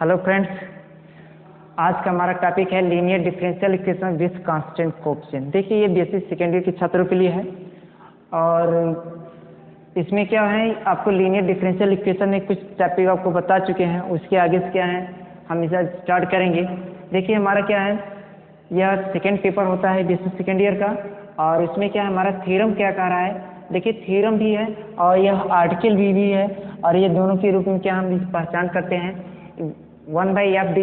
Hello friends, आज का हमारा टॉपिक है linear differential equation with constant coefficient. देखिए, ये बेसिक सेकेंड ईयर के छात्रों के लिए है और इसमें क्या है, आपको लीनियर डिफरेंशियल इक्वेशन में कुछ टॉपिक आपको बता चुके हैं। उसके आगे से क्या है, हम इसे स्टार्ट करेंगे। देखिए, हमारा क्या है, यह सेकेंड पेपर होता है बेसिक सेकेंड ईयर का, और इसमें क्या है, हमारा थ्योरम क्या कह रहा है। देखिए, थ्योरम भी है और यह आर्टिकल भी है, और ये दोनों के रूप में क्या हम इस पहचान करते हैं 1/fd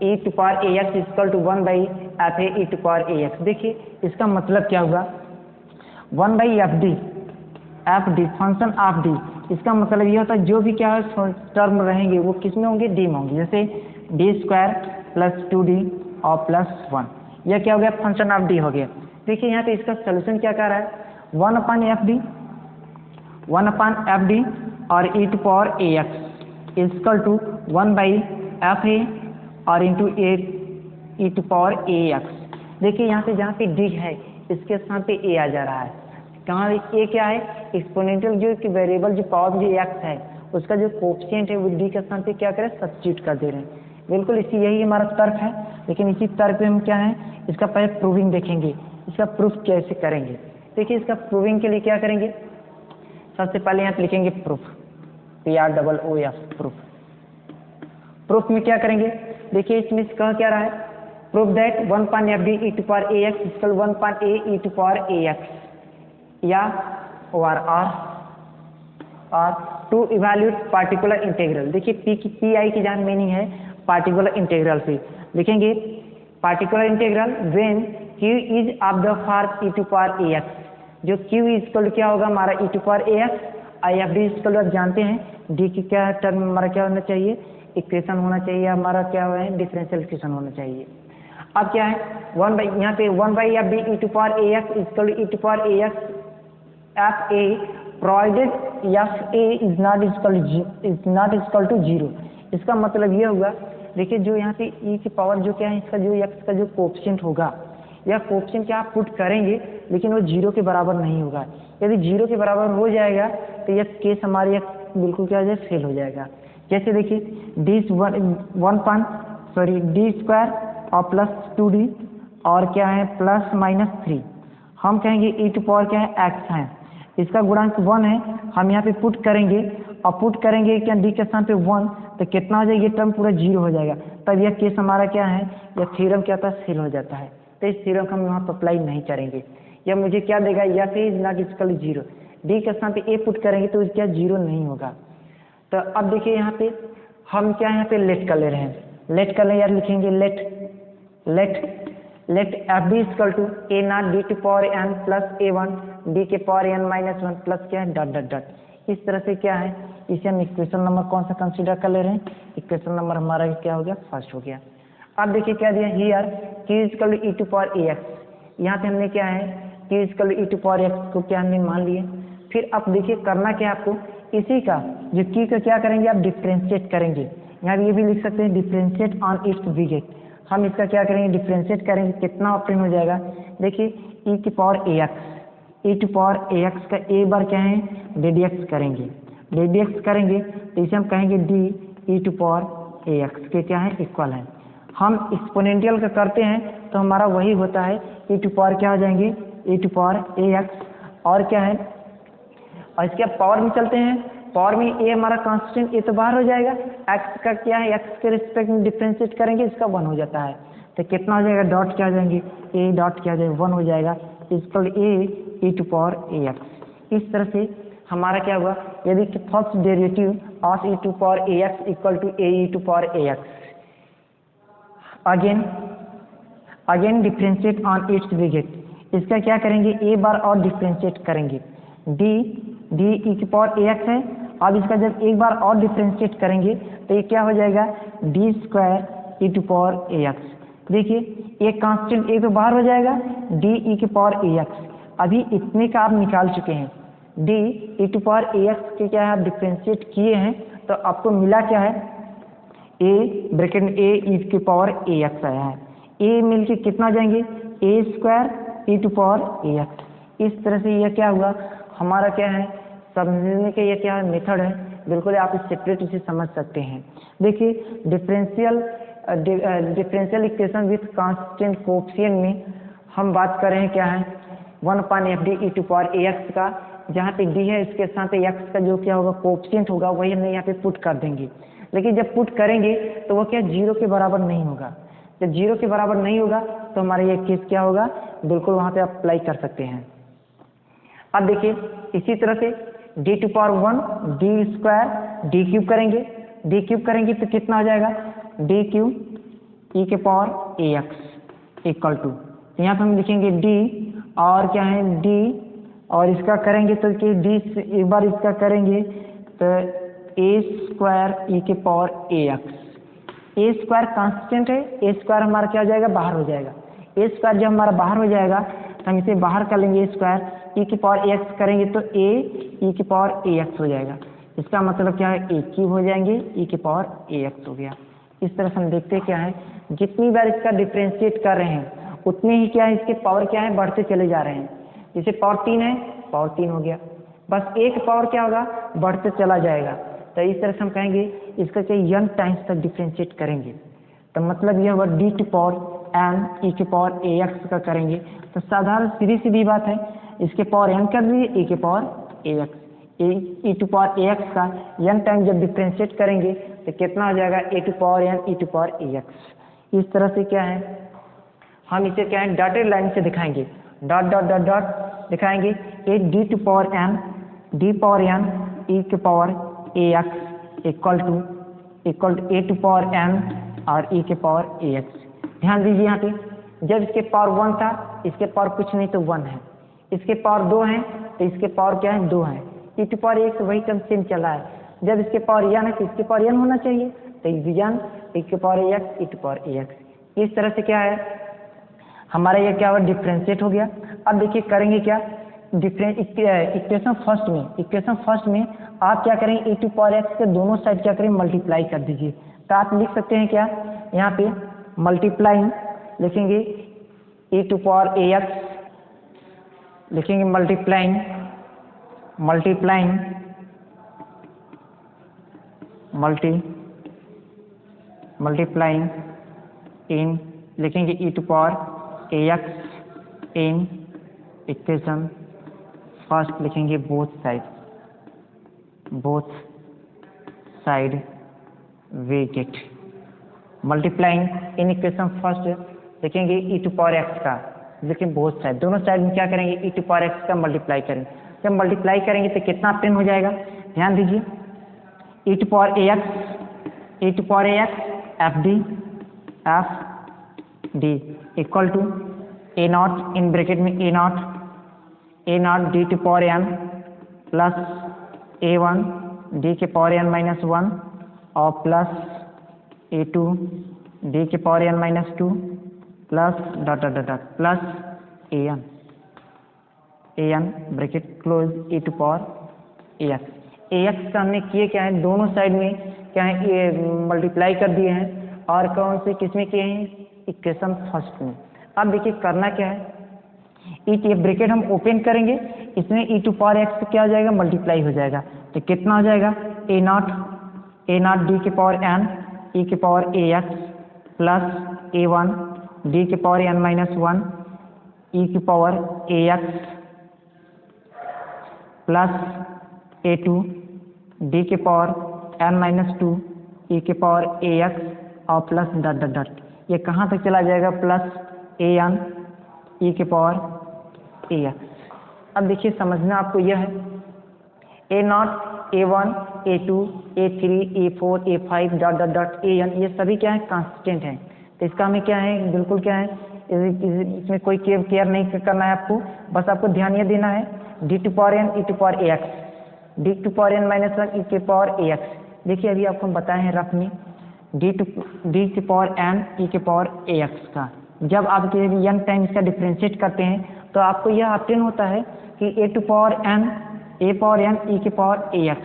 e to power ax equal to 1/fa e to power ax। देखिए, इसका मतलब क्या होगा, 1/fd fd function of D, इसका मतलब ये होता है जो भी क्या है टर्म रहेंगे वो किस में होंगे, डी में होंगे। जैसे डी स्क्वायर प्लस 2d और प्लस 1, यह क्या हो गया, फंक्शन ऑफ डी हो गया। देखिए, यहाँ पे इसका सोल्यूशन क्या कह रहा है, 1/fd और e to power ax equal to 1/fa और into e to power ax। देखिए, यहाँ पे जहाँ पे d है इसके साथ पे a आ जा रहा है। कहाँ a क्या है, एक्सपोनेंशियल जो कि वेरिएबल जो पावर जो x है उसका जो कोएफिशिएंट है वो d के साथ पे क्या करें, सब्स्टिट्यूट कर दे रहे हैं। बिल्कुल यही हमारा तर्क है। लेकिन इसी तर्क पे हम क्या है, इसका पहले प्रूविंग देखेंगे, इसका प्रूफ कैसे करेंगे। देखिए, इसका प्रूविंग के लिए क्या करेंगे, सबसे पहले यहाँ पे लिखेंगे प्रूफ, PROOF प्रूफ। प्रूफ में क्या करेंगे, देखिए इसमें कह क्या रहा है, proof that 1/fd e to power ax equal 1/a e to power ax, या और टू इवैल्यूएट पार्टिकुलर इंटीग्रल। देखिए, पी आई की जान मीनिंग है पार्टिकुलर इंटीग्रल से लिखेंगे particular integral when q is of the form e to power ax, जो q equal क्या होगा हमारा e to power ax, fd equal आप जानते हैं d की क्या टर्म हमारा क्या होना चाहिए, इक्वेशन होना चाहिए, हमारा क्या है, डिफरेंशियल इक्वेशन होना चाहिए। अब क्या है, यहाँ पे 1/fd e to power ax equal e to power ax fa provided fa is not equal to 0। इसका मतलब ये होगा, देखिए जो यहाँ पे e की पावर जो क्या है, इसका जो x का जो कोएफिशिएंट होगा, यह कोएफिशिएंट क्या आप पुट करेंगे लेकिन वो 0 के बराबर नहीं होगा। यदि 0 के बराबर हो जाएगा तो यह केस हमारे बिल्कुल क्या हो जाए, फेल हो जाएगा। जैसे देखिए डी स्क्वायर और प्लस 2d और क्या है प्लस -3, हम कहेंगे e टू पावर क्या है, x है, इसका गुणांक 1 है। हम यहाँ पे पुट करेंगे और पुट करेंगे क्या, d के स्थान पे 1, तो कितना हो जाएगा, ये टर्म पूरा 0 हो जाएगा। तब यह केस हमारा क्या है, यह थ्योरम क्या था, फेल हो जाता है। तो इस थ्योरम को हम यहाँ पर अप्लाई नहीं करेंगे। यह मुझे क्या देगा, या फिर इज नॉट इक्वल 0, डी के स्थान पे a पुट करेंगे तो क्या 0 नहीं होगा। तो अब देखिए यहाँ पे हम क्या यहाँ पे लेट कर ले रहे हैं, लेट कर ले यार, लिखेंगे let fd equal to a nought d to power n plus a1 d के पावर n माइनस 1 प्लस क्या है डॉट डॉट डॉट। इस तरह से क्या है, इसे हम इक्वेशन नंबर कौन सा कंसीडर कर ले रहे हैं, इक्वेशन नंबर हमारा क्या हो गया, फर्स्ट हो गया। अब देखिए क्या दिया, here q equal to e to power ax, यहाँ पे हमने क्या है q equal to e to power x को क्या हमने मान लिए। फिर अब देखिए करना क्या आपको, इसी का जो q का क्या करेंगे, आप डिफ्रेंशिएट करेंगे। यहाँ ये भी लिख सकते हैं डिफ्रेंशिएट ऑन इट्स विगेट, हम इसका क्या करेंगे, डिफ्रेंशिएट करेंगे, कितना ऑप्शन हो जाएगा। देखिए e की पावर ax का a बार क्या है, ddx करेंगे तो इसे हम कहेंगे d e to power ax के क्या है, इक्वल है। हम एक्सपोनेंशियल का करते हैं तो हमारा वही होता है, e टू पावर क्या हो जाएंगे, e टू पावर ax, और क्या है, और इसके पावर में चलते हैं, पावर में a हमारा कांस्टेंट a तो बाहर हो जाएगा, x का क्या है, x के रिस्पेक्ट में डिफरेंशिएट करेंगे, इसका 1 हो जाता है। तो कितना हो जाएगा, डॉट क्या हो जाएंगे, a डॉट क्या हो जाएगा, 1 हो जाएगा, equal a e to power ax। इस तरह से हमारा क्या हुआ, यदि first derivative of e to power ax equal to a e to power ax, again differentiate on its विगेट, इसका क्या करेंगे, a बार और डिफरेंशिएट करेंगे, d e की पावर ax है। अब इसका जब एक बार और डिफरेंशिएट करेंगे तो ये क्या हो जाएगा, D square e to power ax। देखिए एक कांस्टेंट a तो बाहर हो जाएगा, d e की पावर ax, अभी इतने का आप निकाल चुके हैं, d e to power ax के क्या है आप डिफरेंशिएट किए हैं, तो आपको मिला क्या है, a ब्रैकेट में a e की पावर ax आया है, a मिलके कितना जाएंगे, a square e to power ax। इस तरह से यह क्या हुआ हमारा क्या है, समझने के ये क्या मेथड है, बिल्कुल आप सेपरेट इसे समझ सकते हैं। देखिए differential equation with constant coefficient में हम बात कर रहे हैं क्या है 1/fd e to power ax का, जहाँ पे d है इसके साथ x का जो क्या होगा कोएफिशिएंट होगा वही हमने यहाँ पे पुट कर देंगे। लेकिन जब पुट करेंगे तो वो क्या 0 के बराबर नहीं होगा। जब 0 के बराबर नहीं होगा तो हमारा ये केस क्या होगा, बिल्कुल वहाँ पे आप अप्लाई कर सकते हैं। अब देखिए इसी तरह से d to power 1 d square d cube करेंगे तो कितना हो जाएगा d क्यूब e के पावर ax इक्वल टू, यहाँ पे हम लिखेंगे d और क्या है d और इसका करेंगे तो कि d एक बार इसका करेंगे तो a स्क्वायर e के power ax, a square constant है, a स्क्वायर हमारा क्या हो जाएगा बाहर हो जाएगा। a स्क्वायर जब हमारा बाहर हो जाएगा तो हम इसे बाहर कर लेंगे स्क्वायर e की पावर ax करेंगे तो a e की पावर ax हो जाएगा। इसका मतलब क्या है a क्यूब हो जाएंगे e की पावर ax हो गया। इस तरह से हम देखते क्या है जितनी बार इसका डिफ्रेंशिएट कर रहे हैं उतने ही क्या है इसके पावर क्या है बढ़ते चले जा रहे हैं। जैसे पावर 3 है पावर 3 हो गया, बस एक पावर क्या होगा बढ़ते चला जाएगा। तो इस तरह से हम कहेंगे इसका क्या n टाइम्स तक डिफ्रेंशिएट करेंगे तो मतलब यह हुआ d to power n e के पावर ax का करेंगे तो साधारण सीधी बात है, इसके पावर n कर दिए e के power ax, e to power ax का n टाइम जब डिफ्रेंशिएट करेंगे तो कितना हो जाएगा a to power n e to power ax। इस तरह से क्या है हम इसे क्या है डॉटेड लाइन से दिखाएंगे, डॉट डॉट डॉट डॉट दिखाएंगे A D to power n D power n e के power ax equal to a to power n और e के पावर ax। ध्यान दीजिए यहाँ पे जब इसके पावर 1 था इसके पावर कुछ नहीं तो 1 है, इसके पावर 2 है तो इसके पावर क्या है 2 है, e टू पावर ax वही टर्म सेम चला है। जब इसके पावर n है तो इसके पावर n होना चाहिए तो n e के power ax e to power ax। इस तरह से क्या है हमारा ये क्या हुआ डिफ्रेंशिएट हो गया। अब देखिए करेंगे क्या इक्वेशन फर्स्ट में आप क्या करेंगे e टू पावर x के दोनों साइड क्या करें मल्टीप्लाई कर दीजिए। तो आप लिख सकते हैं क्या यहाँ पे मल्टीप्लाइंग लिखेंगे e टू पावर ax लिखेंगे मल्टीप्लाइंग इन लिखेंगे e to power ax in equation first लिखेंगे both side we get multiplying in equation first लिखेंगे e टू पावर x का, लेकिन बोथ साइड दोनों साइड में क्या करेंगे e टू पावर x का मल्टीप्लाई करेंगे। जब मल्टीप्लाई करेंगे तो कितना प्रिंट हो जाएगा ध्यान दीजिए e to power ax fd equal to a nought in bracket में a nought D to power n plus a1 D के पावर n माइनस 1 और प्लस a2 डी के power n minus 2 plus dot dot dot plus an bracket close e to power ax का हमने किए क्या है दोनों साइड में क्या है ये मल्टीप्लाई कर दिए हैं और कौन से किसमें किए हैं इक्वेशन फर्स्ट में। अब देखिए करना क्या है ये ब्रैकेट हम ओपन करेंगे इसमें e टू पावर x क्या हो जाएगा मल्टीप्लाई हो जाएगा तो कितना हो जाएगा a नॉट डी के पावर n e के power ax plus a1 D के पावर n माइनस 1 e के power ax plus a2 D के पावर n माइनस 2 e के पावर ax और प्लस डॉट डॉट डॉट ये कहाँ तक चला जाएगा प्लस an e के पावर ax। अब देखिए समझना आपको यह है a not a1 a2 a3 a4 a5 dot dot dot an ये सभी क्या है कांस्टेंट हैं। तो इसका हमें क्या है बिल्कुल क्या है इसमें कोई केयर नहीं करना है आपको, बस आपको ध्यान ये देना है d to power n e to power ax d to power n minus 1 e के पावर ax। देखिए अभी आपको हम बताए हैं रफ में d to power n e के पावर ax का जब आप n टाइम इसका डिफ्रेंशिएट करते हैं तो आपको यह ऑप्शन होता है कि a पावर n e के पावर ax।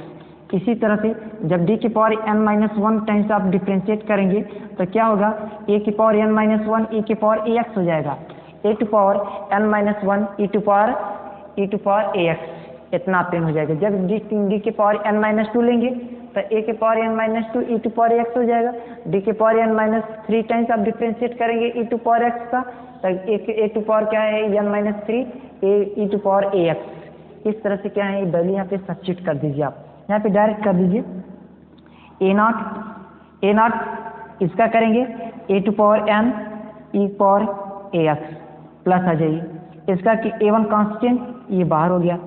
इसी तरह से जब d की पावर n माइनस 1 टाइम्स आप डिफ्रेंशिएट करेंगे तो क्या होगा a की पावर n माइनस 1 e के पावर ax हो जाएगा a to power n minus 1 e to power ax। इतना ऑप्टेन हो जाएगा। जब डी के पावर n माइनस 2 लेंगे तो a के power n minus 2 e to power x हो जाएगा। डी के पावर n माइनस 3 टाइम्स आप डिफ्रेंशिएट करेंगे ई टू पावर x का, तो ए टू पावर क्या है n minus 3 e to power ax। इस तरह से क्या है वैल्यू यहाँ पे सब्स्टिट्यूट कर दीजिए। आप यहाँ पे डायरेक्ट कर दीजिए ए नॉट इसका करेंगे a to power n e power ax plus आ जाइए इसका कि a1 कांस्टेंट ये बाहर हो गया,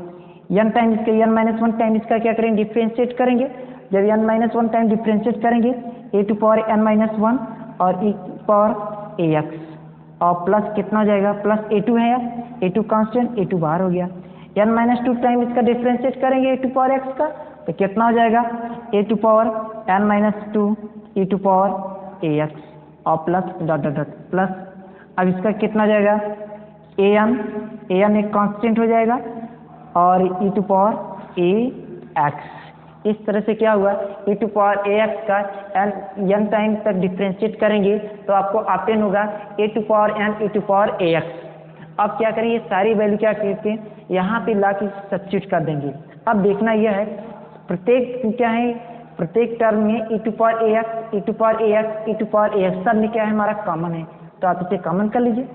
n टाइम इसका n माइनस 1 टाइम इसका क्या करेंगे डिफ्रेंशिएट करेंगे। जब n माइनस 1 टाइम डिफ्रेंशिएट करेंगे a to power n minus 1 और ई पावर ax और प्लस कितना हो जाएगा प्लस a2 है यार, a2 कांस्टेंट a2 बाहर हो गया। n माइनस 2 टाइम इसका डिफ्रेंशिएट करेंगे ए टू पावर x का तो कितना हो जाएगा a to power n minus 2 e to power ax और plus dot dot dot plus. अब इसका कितना हो जाएगा an एक कांस्टेंट हो जाएगा और ई टू पावर ax। इस तरह से क्या हुआ ई टू पावर ax का n टाइम तक डिफ्रेंशिएट करेंगे तो आपको ऑप्टेन होगा a to power n e to power ax। अब क्या करेंगे सारी वैल्यू क्या करते हैं यहाँ पे ला के सब्स्टिट्यूट कर देंगे। अब देखना यह है प्रत्येक क्या है प्रत्येक टर्म में e to power ax e to power ax e to power ax सब में क्या है हमारा कॉमन है, तो आप इसे कॉमन कर लीजिए।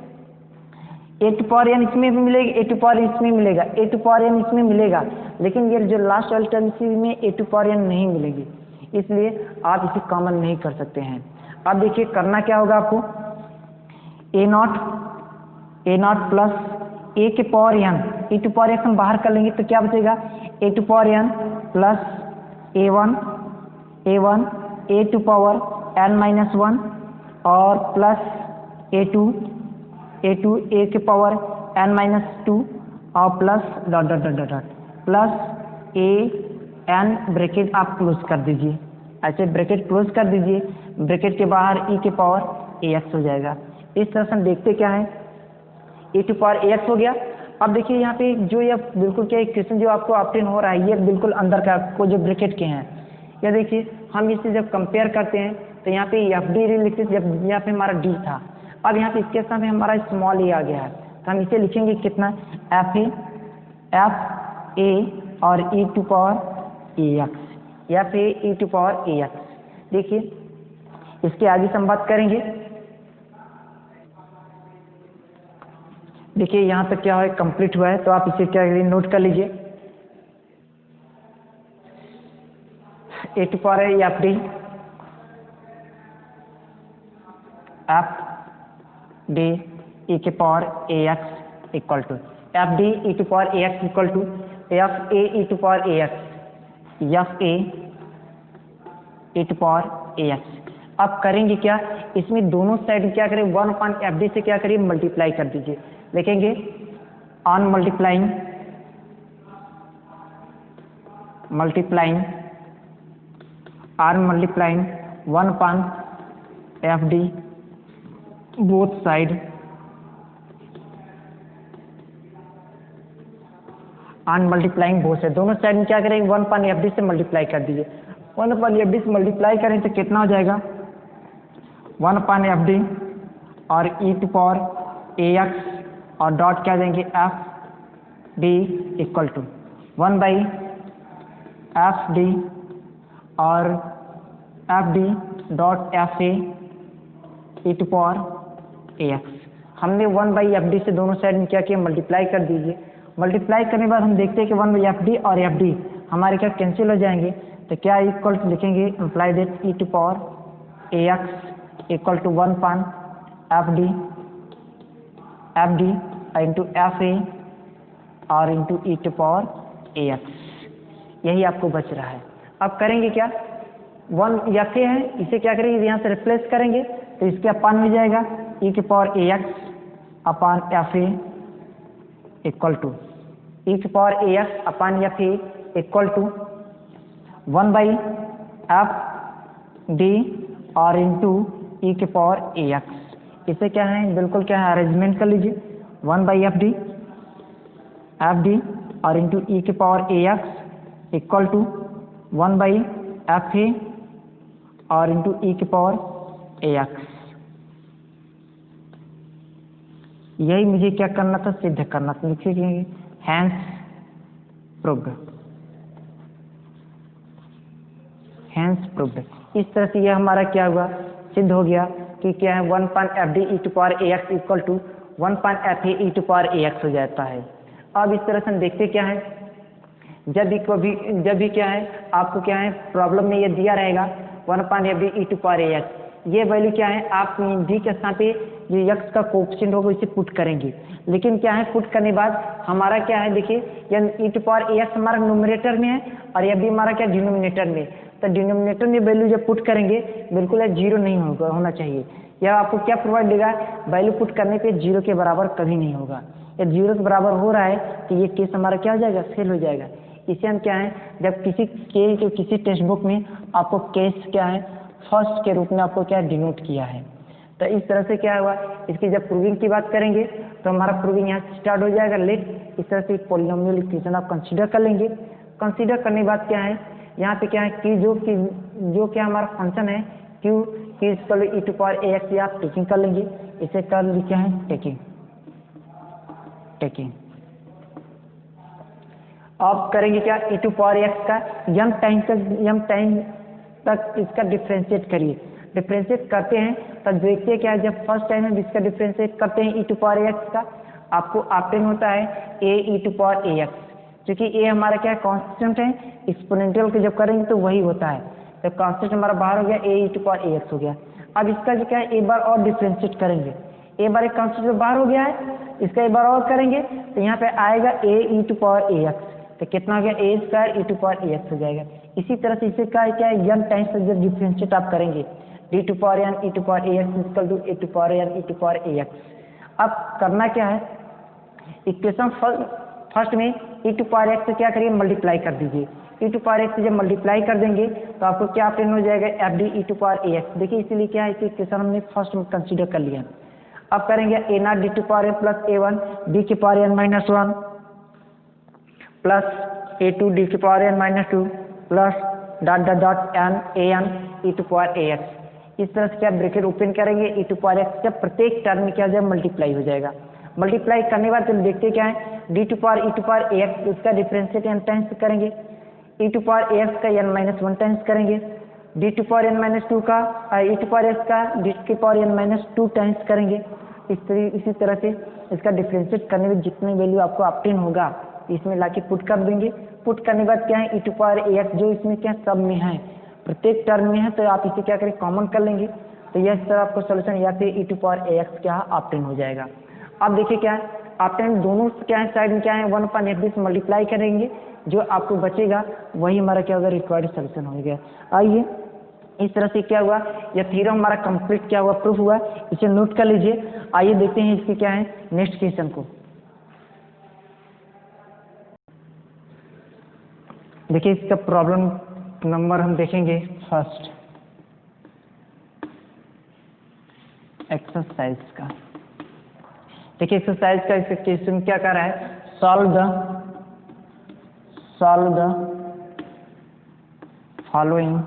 ए टू पावर n इसमें भी मिलेगा, ए टू पावर इसमें मिलेगा, ए टू पावर n इसमें मिलेगा, लेकिन ये जो लास्ट वाली टर्म में ए टू पावर n नहीं मिलेगी, इसलिए आप इसे कॉमन नहीं कर सकते हैं। अब देखिए करना क्या होगा आपको ए नॉट प्लस ए के power n e to power x हम बाहर कर लेंगे तो क्या बचेगा a to power n plus a1 a to power n minus 1 और प्लस a2 ए के पावर n माइनस 2 और plus dot dot dot dot plus a n bracket आप क्लोज कर दीजिए। ऐसे ब्रैकेट क्लोज कर दीजिए, ब्रैकेट के बाहर ई के पावर ax हो जाएगा। इस तरह से हम देखते क्या है ए टू पावर ax हो गया। अब देखिए यहाँ पे जो ये बिल्कुल क्या इक्वेशन जो आपको ऑब्टेन हो रहा है ये बिल्कुल अंदर का को जो ब्रैकेट के हैं, या देखिए हम इसे जब कंपेयर करते हैं तो यहाँ पे एफ डी लिखते थे, जब यहाँ पे हमारा डी था, अब यहाँ पे इसके साथ हमारा स्मॉल ए आ गया है, तो हम इसे लिखेंगे कितना एफ ए और e to power ax f A e to power ax। देखिए इसके आगे से हम बात करेंगे। देखिए यहाँ तक क्या है कंप्लीट हुआ है, तो आप इसे क्या नोट कर लीजिए a to power f d e के power ax equal to f d e to power ax equal to f A e to power ax f A e to power ax। अब करेंगे क्या इसमें दोनों side क्या करें 1/fd से क्या करिए मल्टीप्लाई कर दीजिए। लिखेंगे on multiplying or multiplying 1/fd both side on multiplying both side, दोनों साइड में क्या करेंगे 1/fd से मल्टीप्लाई कर दीजिए। 1/fd से मल्टीप्लाई करें तो कितना हो जाएगा 1/fd और ई टू पावर ax और डॉट क्या देंगे F D equal to 1/fd और F D dot F A e to power ax। हमने 1/fd से दोनों साइड में क्या किया मल्टीप्लाई कर दीजिए। मल्टीप्लाई करने के बाद हम देखते हैं कि 1/fd और fd हमारे क्या कैंसिल हो जाएंगे, तो क्या इक्वल टू लिखेंगे imply that e to power ax equal to 1/fd into f a और into e to power ax। यही आपको बच रहा है। अब करेंगे क्या 1 एफ ए है, इसे क्या करेंगे यहाँ से रिप्लेस करेंगे तो इसके अपान में जाएगा ई के power ax upon f a equal to e के power ax upon f a equal to 1/fd और इंटू ई के पावर ax। इसे क्या है बिल्कुल क्या है अरेंजमेंट कर लीजिए 1/fd और इंटू ई के power ax equal to 1/fa और इंटू ई के पावर ax। यही मुझे क्या करना था सिद्ध करना था। लिखिए हैंस प्रूव्ड, हैंस प्रूव्ड। इस तरह से यह हमारा क्या हुआ, सिद्ध हो गया कि क्या है 1/fd e to power ax equal to 1/fa e to power ax हो जाता है। अब इस तरह से हम देखते क्या है, जब भी क्या है आपको क्या है प्रॉब्लम में ये दिया रहेगा 1/fd e to power ax, ये वैल्यू क्या है आप d के स्थान पे जो x का कोएफिशिएंट होगा इसे पुट करेंगे। लेकिन क्या है पुट करने के बाद हमारा क्या है, देखिए यह e टू पावर ax हमारा न्यूमरेटर में है और यह भी हमारा क्या डिनोमिनेटर में। तो डिनोमिनेटर में वैल्यू जब पुट करेंगे बिल्कुल है जीरो नहीं होना चाहिए। यह आपको क्या प्रोवाइड देगा, वैल्यू पुट करने पे जीरो के बराबर कभी नहीं होगा। यह जीरो के बराबर हो रहा है तो ये केस हमारा क्या हो जाएगा, फेल हो जाएगा। इसे हम क्या है जब किसी टेक्स्ट बुक में आपको केस क्या है फर्स्ट के रूप में आपको क्या डिनोट किया है। तो इस तरह से क्या हुआ, इसकी जब प्रूविंग की बात करेंगे तो हमारा प्रूविंग यहाँ से स्टार्ट हो जाएगा। लेट इस तरह से पॉलिनोमियल इक्वेशन आप कंसीडर कर लेंगे। कंसीडर करने के बाद क्या है यहाँ पे क्या है कि जो क्या हमारा फंक्शन है Q equal e to power ax या आप टेकिंग कर लेंगे। इसे कर लिखा है टेकिंग। अब करेंगे क्या e टू पावर x का m टाइम तक इसका डिफ्रेंशिएट करिए। डिफ्रेंशिएट करते हैं तब देखिए क्या जब फर्स्ट टाइम हम इसका डिफ्रेंशिएट करते हैं e टू पावर x का आपको ऑब्टेन होता है a e to power ax, क्योंकि a हमारा क्या कांस्टेंट है, एक्सपोनेंशियल के जब करेंगे तो वही होता है। तो कांस्टेंट हमारा बाहर हो गया a e to power ax हो गया। अब इसका जो क्या है एक बार और डिफ्रेंशिएट करेंगे, एक बार एक कांस्टेंट बाहर हो गया है, इसका एक बार और करेंगे तो यहाँ पे आएगा a e to power ax, तो कितना हो गया a square e to power ax हो जाएगा। इसी तरह से इसे क्या है n टाइम्स से जब डिफ्रेंशिएट आप करेंगे d to power n e to power ax equal to a to power n e to power ax। अब करना क्या है, इक्वेशन फर्स्ट में e टू पावर x से क्या करिए मल्टीप्लाई कर दीजिए। e टू पावर x से जब मल्टीप्लाई कर देंगे तो आपको क्या ऑब्टेन हो जाएगा fd e to power ax। देखिए इसीलिए क्या है इस इक्वेशन हमने फर्स्ट में कंसीडर कर लिया। अब करेंगे a nought d to power n plus a1 d की power n minus 1 plus a2 d की power n minus 2 plus dot n an e to power ax। इस तरह से क्या ब्रैकेट ओपन करेंगे e टू पावर x जब प्रत्येक term में क्या जाए मल्टीप्लाई हो जाएगा। मल्टीप्लाई करने के बाद जब देखते क्या है d to power e to power ax उसका डिफरेंशिएट n टाइम्स करेंगे, e टू पावर ax का n माइनस 1 टाइम्स करेंगे, d to power n minus 2 का e टू पावर x का d की पावर n माइनस 2 टाइम्स करेंगे। इसी तरह से इसका डिफरेंशिएट करने में जितनी वैल्यू आपको ऑब्टेन होगा इसमें लाके पुट कर देंगे। पुट करने के बाद क्या है e टू पावर ax जो इसमें क्या सब में है प्रत्येक टर्म में है तो आप इसे क्या करें कॉमन कर लेंगे। तो यह सर आपको सोल्यूशन या फिर e टू पावर ax क्या ऑब्टेन हो जाएगा। अब देखिए क्या है ऑब्टेन दोनों क्या है साइड में क्या है 1/fd से मल्टीप्लाई करेंगे, जो आपको बचेगा वही हमारा क्या होगा रिक्वायर्ड सोल्यूशन हो गया। आइए इस तरह से क्या हुआ यह थ्योरम हमारा कंप्लीट क्या हुआ प्रूफ हुआ, इसे नोट कर लीजिए। आइए देखते हैं इसके क्या है नेक्स्ट क्वेश्चन को। देखिए इसका प्रॉब्लम नंबर हम देखेंगे फर्स्ट एक्सरसाइज का। देखिए एक्सरसाइज का इसका क्वेश्चन क्या कर रहा है, solve the following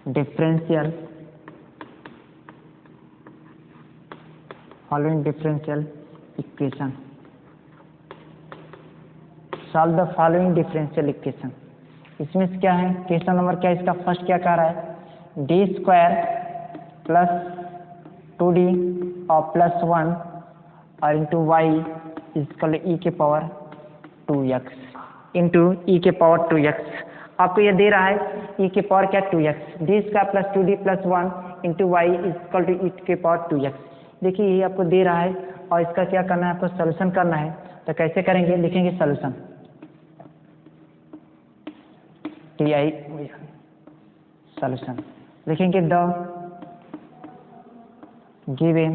differential equation. Solve the following differential equation. इसमें से क्या है क्वेश्चन नंबर क्या है इसका फर्स्ट क्या कह रहा है डी स्क्वायर प्लस 2d और प्लस 1 और इंटू वाई इजकल ई के पावर 2x इंटू ई के पावर 2x। आपको ये दे रहा है ई के पावर क्या 2x, d square plus 2d plus 1 into y equal to e के पावर 2x। देखिए ये आपको दे रहा है और इसका क्या करना है आपको सोल्यूशन करना है। तो कैसे करेंगे, लिखेंगे सोल्यूशन TI solution, लिखेंगे the given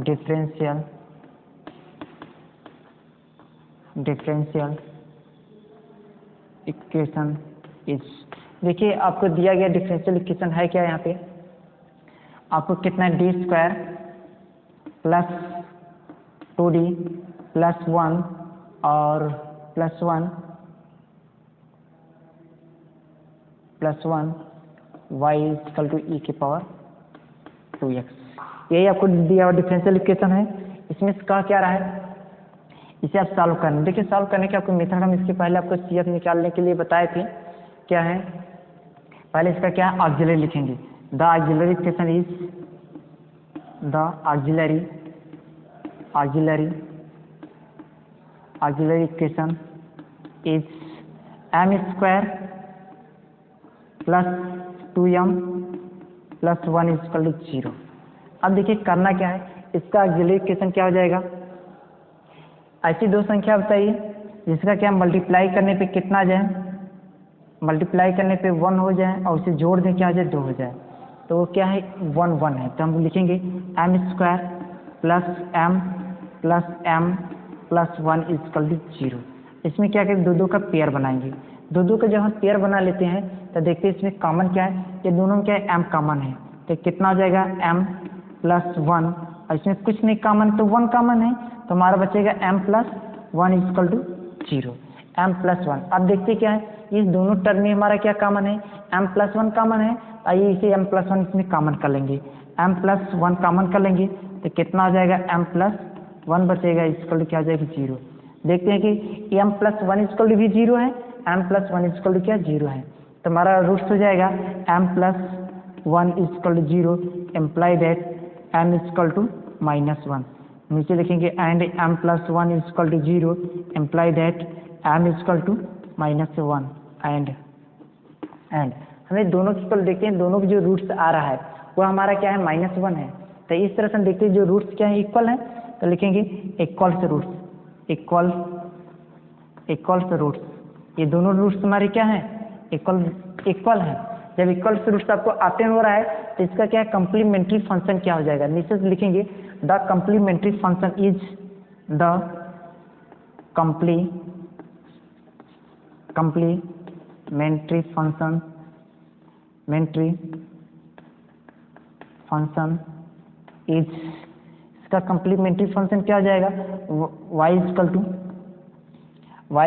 differential equation is. देखिए आपको दिया गया डिफरेंशियल इक्वेशन है क्या, यहाँ पे आपको कितना D square plus 2d plus 1 और plus 1 y equal to e के पावर 2x, यही आपको दिया हुआ डिफरेंशियल इक्वेशन है। इसमें का क्या रहा है, इसे आप सॉल्व करना। देखिए सॉल्व करने के आपको मेथड हम इसके पहले आपको CF निकालने के लिए बताए थे, क्या है, पहले इसका क्या है ऑक्सिलरी लिखेंगे, the auxiliary equation is, the auxiliary equation is m square plus 2m plus 1 equal to 0। अब देखिए करना क्या है, इसका ऑक्सिलरी इक्वेशन क्या हो जाएगा, ऐसी दो संख्या बताइए जिसका क्या मल्टीप्लाई करने पे कितना आ जाए, मल्टीप्लाई करने पे 1 हो जाए और उसे जोड़ दें क्या हो जाए 2 हो जाए, तो वो क्या है 1 1 है, तो हम लिखेंगे m square plus m plus 1 equal to 0। इसमें क्या करें, दो का पेयर बनाएंगे, दो का जब हम पेयर बना लेते हैं तो देखते हैं इसमें कॉमन क्या है, ये दोनों में क्या है m कॉमन है, तो कितना हो जाएगा m प्लस 1, और इसमें कुछ नहीं कॉमन तो 1 कॉमन है, तो हमारा बचेगा m plus 1 equal to 0, m plus 1। अब देखते क्या है, इस दोनों टर्म में हमारा क्या कॉमन है, m प्लस 1 कॉमन है, आइए इसे m प्लस 1 इसमें कॉमन कर लेंगे, m प्लस 1 कॉमन कर लेंगे तो कितना हो जाएगा, m प्लस 1 बचेगा इक्वल टू क्या हो जाएगा 0। देखते हैं कि m प्लस 1 इक्वल टू भी 0 है, m प्लस 1 इक्वल टू क्या 0 है, तो हमारा रूट्स हो जाएगा m plus 1 equal to 0, imply that m equal to -1। नीचे लिखेंगे and m plus 1 equal to 0, imply that m equal to -1 and हमें दोनों इक्वल देखते हैं, दोनों के जो रूट्स आ रहा है वो हमारा क्या है -1 है, तो इस तरह से हम देखते हैं जो रूट्स क्या है इक्वल है, तो लिखेंगे इक्वल से रूट्स, इक्वल से रूट्स, ये दोनों रूट्स हमारे क्या है इक्वल है। जब इक्वल से रूट्स आपको आते हो रहा है तो इसका क्या है कम्प्लीमेंट्री फंक्शन क्या हो जाएगा, नीचे से लिखेंगे the complementary function is the complementary function is, इसका कम्प्लीमेंट्री फंक्शन क्या हो जाएगा, y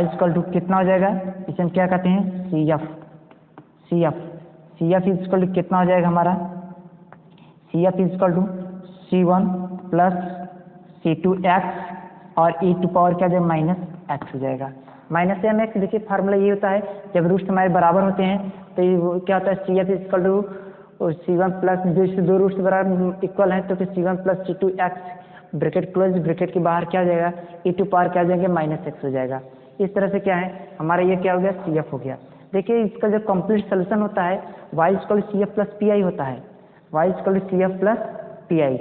इक्वल टू कितना हो जाएगा, इसे हम क्या कहते हैं CF इक्वल टू कितना हो जाएगा हमारा, CF equal to C1 plus C2x और e टू पावर क्या जाएगा -x हो जाएगा, -mx। देखिए फार्मूला ये होता है जब रूट्स हमारे बराबर होते हैं तो ये क्या होता है CF equal to C1 plus दो रूट्स बराबर इक्वल हैं तो फिर C1 plus C2x bracket close, bracket के बाहर क्या हो जाएगा e टू पावर क्या हो जाएगा -x हो जाएगा। इस तरह से क्या है हमारा ये क्या हो गया CF हो गया। देखिए इसका जो कंप्लीट सोल्यूशन होता है y equal to CF plus PI होता है, y equal to CF plus PI।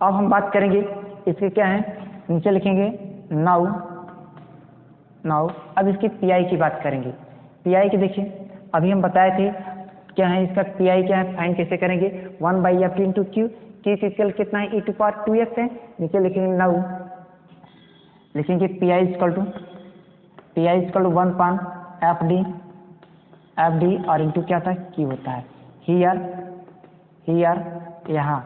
अब हम बात करेंगे इसके क्या है, नीचे लिखेंगे नाउ अब इसकी PI की बात करेंगे। PI की देखिए अभी हम बताए थे क्या है, इसका PI क्या है फाइंड कैसे करेंगे, 1/f इंटू q इक्वल कितना है e टू पावर 2x है, नीचे लिखेंगे नाउ लिखेंगे PI इक्वल टू 1/fd और इंटू क्या था q होता है, हियर यहाँ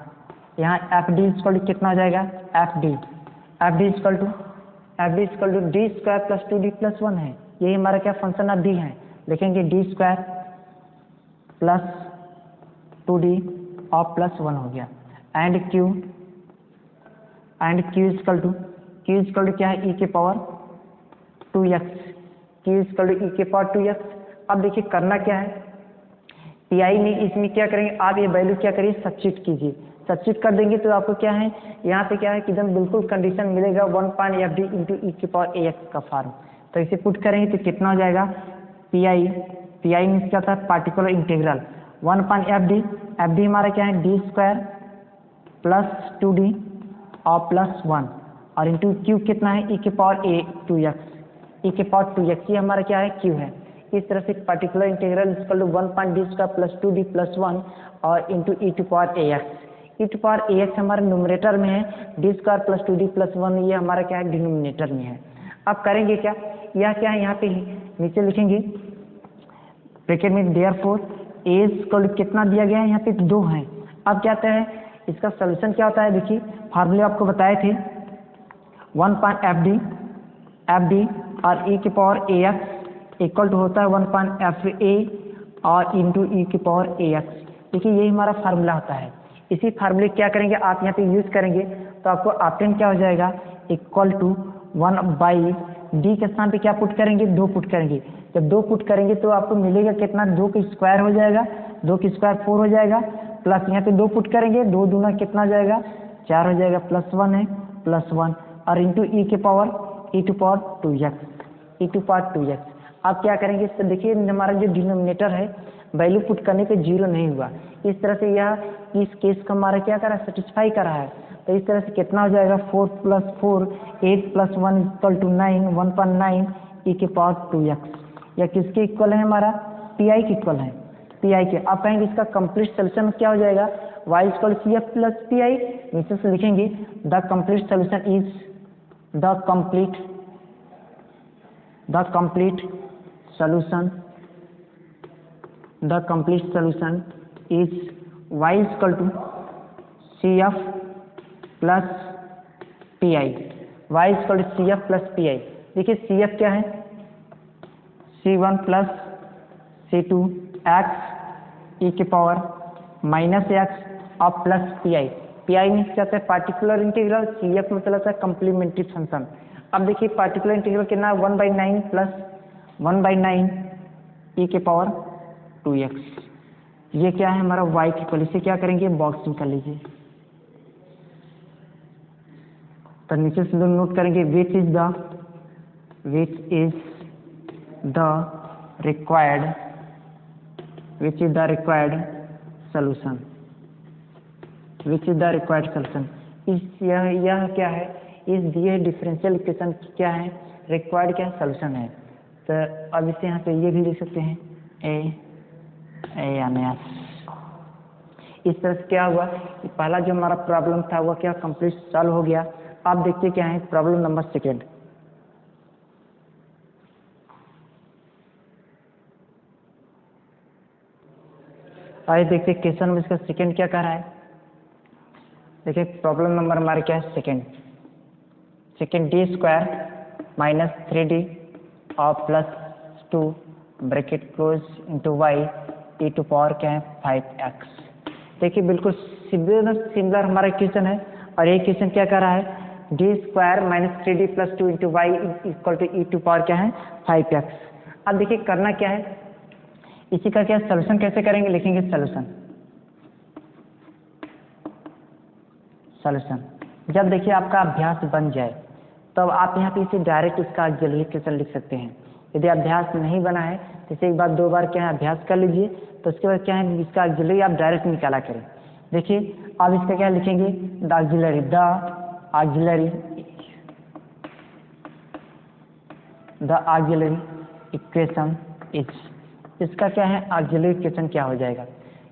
fd इक्वल टू कितना हो जाएगा, fd equal to d square plus 2d plus 1 है, यही हमारा क्या फंक्शन ऑफ d है, लिखेंगे d स्क्वायर प्लस 2d और प्लस 1 हो गया एंड q इक्वल टू क्या है e के power 2x, q equal to e के पावर 2x। अब देखिए करना क्या है, PI में इसमें क्या करेंगे, आप ये वैल्यू क्या करिए सब्स्टिट्यूट कीजिए, सब्स्टिट्यूट कर देंगे तो आपको क्या है यहाँ पे क्या है कि एकदम बिल्कुल कंडीशन मिलेगा 1/fd इंटू e के पावर ax का फॉर्म, तो इसे पुट करेंगे तो कितना हो जाएगा PI मीन्स क्या था पार्टिकुलर इंटीग्रल 1/fd, fd हमारा क्या है d स्क्वायर प्लस 2d और प्लस 1 और इंटू q कितना है e के पावर 2x, ये हमारा क्या है q है। इस तरह से particular integral equal to 1/d square plus 2d plus 1 और into e to power ax हमारे न्यूमरेटर में है, d square plus 2d plus 1 ये हमारा क्या है डिनोमिनेटर में है। अब करेंगे क्या, यह क्या है यहाँ पे नीचे लिखेंगे ब्रैकेट में देयरफॉर a इक्वल टू कितना दिया गया है यहाँ पे 2 है। अब क्या होता है इसका सोल्यूशन क्या होता है, देखिए फार्मूले आपको बताए थे 1/fd और e के पावर ax इक्वल टू होता है 1/fa और इंटू e के पावर ax। देखिए यही हमारा फार्मूला होता है। इसी फार्मूले क्या करेंगे आप यहाँ पे यूज करेंगे तो आपको ऑप्शन क्या हो जाएगा, इक्वल टू 1 डी के स्थान पे क्या पुट करेंगे, 2 पुट करेंगे। जब 2 पुट करेंगे तो आपको मिलेगा कितना, 2 का स्क्वायर हो जाएगा, 2 का स्क्वायर 4 हो जाएगा, प्लस यहाँ पे 2 पुट करेंगे, 2 दूना कितना हो जाएगा, 4 हो जाएगा, +1 है, +1 और into e to power 2x। आप क्या करेंगे, इससे देखिए हमारा जो डिनोमिनेटर है वैल्यू पुट करने पे 0 नहीं हुआ, इस तरह से यह इस केस का हमारा क्या कर रहा है, सेटिस्फाई कर रहा है। तो इस तरह से कितना हो जाएगा, 4 + 4 8 + 1 = 9 1.9 e टू पावर 2x। यह किसके इक्वल है, हमारा pi के इक्वल है, pi के। आप कहेंगे इसका कंप्लीट सोल्यूशन क्या हो जाएगा, y = CF + pi। नीचे से लिखेंगे the complete solution is the complete solution is y = CF + pi। y = CF + pi। देखिए CF क्या है, C1 + C2 x e की पावर -x और प्लस pi। pi मीन्स क्या होता है, पार्टिकुलर इंटीग्रल, CF मतलब होता है कम्प्लीमेंट्री फंक्शन। अब देखिए पार्टिकुलर इंटीग्रल कितना, 1/9 + 1/9 e की पावर 2x। ये क्या है हमारा y की इक्वल, इसे क्या करेंगे, बॉक्सिंग कर लीजिए। तो नीचे से नोट करेंगे विच इज द रिक्वायर्ड सॉल्यूशन। यह क्या है, इस दिए डिफरेंशियल इक्वेशन क्या है, रिक्वायर्ड क्या सॉल्यूशन है। तो अब इसे यहाँ पे ये भी लिख सकते हैं इस तरह से क्या हुआ, पहला जो हमारा प्रॉब्लम था वो क्या कंप्लीट सॉल्व हो गया। आप देखिए क्या है प्रॉब्लम नंबर 2। आइए देखते क्वेश्चन में इसका सेकंड क्या कह रहा है। देखिए प्रॉब्लम नंबर हमारे क्या है, सेकंड d² - 3d और +2 bracket close into y e to power क्या है 5x। देखिए बिल्कुल सिमिलर हमारा इक्वेशन है और ये इक्वेशन क्या कर रहा है, d² - 3d + 2 into y = e to power क्या है 5x। अब देखिए करना क्या है, इसी का क्या सॉल्यूशन कैसे करेंगे, लिखेंगे सॉल्यूशन। जब देखिए आपका अभ्यास बन जाए तब आप यहाँ पे इसे डायरेक्ट इसका ऑक्सिलरी इक्वेशन लिख सकते हैं। यदि अभ्यास नहीं बना है तो इसे एक बार 2 बार क्या है अभ्यास कर लीजिए, तो उसके बाद क्या है इसका ऑक्सिलरी आप डायरेक्ट निकाला करें। देखिए अब इसका क्या लिखेंगे, द ऑक्सिलरी इक्वेशन इज, इसका क्या है ऑक्सिलरी इक्वेशन क्या हो जाएगा,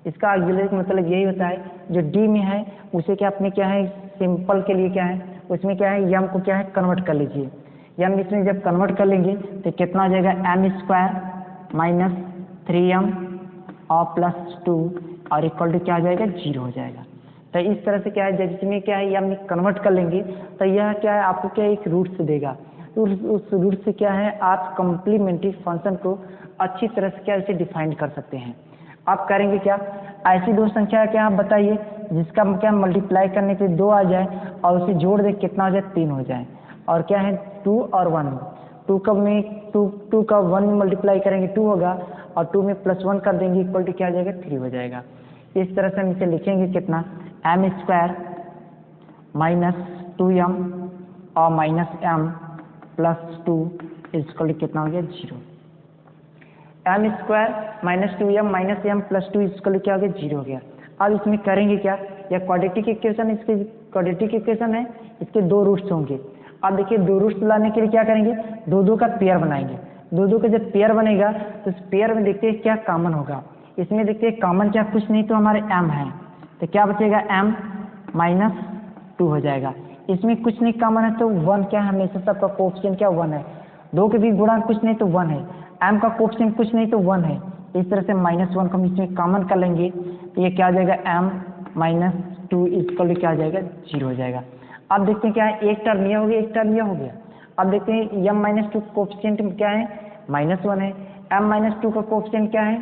इसका ऑक्सिलरी मतलब यही होता है जो डी में है उसे क्या अपने क्या है सिंपल के लिए क्या है उसमें क्या है यम को क्या है कन्वर्ट कर लीजिए। यम इसमें जब कन्वर्ट कर लेंगे तो कितना हो जाएगा, m² - 3m और +2 और इक्वल टू क्या हो जाएगा 0 हो जाएगा। तो इस तरह से क्या है जब इसमें क्या है यम कन्वर्ट कर लेंगे तो यह क्या है आपको क्या एक रूट से देगा, उस रूट से क्या है आप कम्प्लीमेंट्री फंक्शन को अच्छी तरह से क्या इसे डिफाइन कर सकते हैं। आप करेंगे क्या, ऐसी दो संख्या क्या आप बताइए जिसका क्या मल्टीप्लाई करने पे 2 आ जाए और उसे जोड़ दे कितना हो जाए 3 हो जाए, और क्या है 2 और 1, 2 का 1 में मल्टीप्लाई करेंगे 2 होगा और 2 में +1 कर देंगे इक्वल टू क्या हो जाएगा 3 हो जाएगा। इस तरह से हम इसे लिखेंगे कितना, m² - 2m और -m +2 इक्वल टू कितना हो गया 0। m² - 2m -m +2 इक्वल क्या हो गया 0 हो गया। अब इसमें करेंगे क्या, यह क्वाड्रेटिक इक्वेशन, इसके क्वाड्रेटिक इक्वेशन है, इसके 2 रूट्स होंगे। अब देखिए 2 रूट्स लाने के लिए क्या करेंगे, 2 का पेयर बनाएंगे। 2 का जब पेयर बनेगा तो इस पेयर में देखते हैं क्या कॉमन होगा, इसमें देखते हैं कॉमन क्या कुछ नहीं तो हमारे m है, तो क्या बचेगा m - 2 हो जाएगा। इसमें कुछ नहीं कॉमन है तो 1 क्या है हमेशा सबका कोएफिशिएंट क्या 1 है, 2 के बीच गुणा कुछ नहीं तो 1 है, m का कोएफिशिएंट कुछ नहीं तो 1 है। इस तरह से -1 को हम इसमें कॉमन कर लेंगे तो ये क्या हो जाएगा m - 2 इक्वल क्या हो जाएगा 0 हो जाएगा। अब देखते हैं क्या है, एक टर्म यह हो गया एक टर्म यह हो गया। अब देखते हैं m - 2 कोएफिशिएंट क्या है -1 है, m - 2 का कोएफिशिएंट क्या है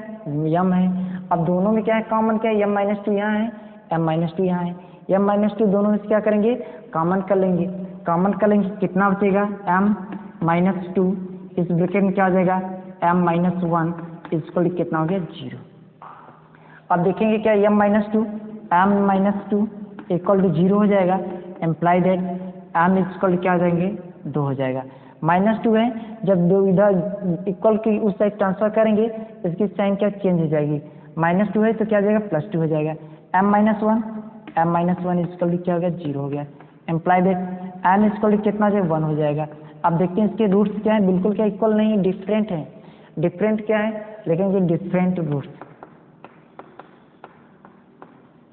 m है, अब दोनों में क्या है कॉमन, क्या है m-2 यहाँ है, m-2 यहाँ है, m-2 दोनों में क्या करेंगे कॉमन कर लेंगे, कॉमन कर लेंगे कितना बचेगा m-2, इस ब्रैकेट में क्या हो जाएगा m-1 इसको कितना हो गया 0। अब देखेंगे क्या m-2 इक्वल टू 0 हो जाएगा, एम्प्लाई दैट m इक्वल क्या हो जाएंगे 2 हो जाएगा। -2 है, जब दो इधर इक्वल की उस साइड ट्रांसफर करेंगे इसकी साइन क्या चेंज हो जाएगी, -2 है तो क्या हो जाएगा +2 हो जाएगा, m-1 इक्वल क्या हो गया 0 हो गया, एम्प्लाई दैट m इक्वल कितना जो 1 हो जाएगा। अब देखते हैं इसके रूट्स क्या है, बिल्कुल क्या इक्वल नहीं है, डिफरेंट है, डिफरेंट क्या है लेकिन ये डिफरेंट रूट्स,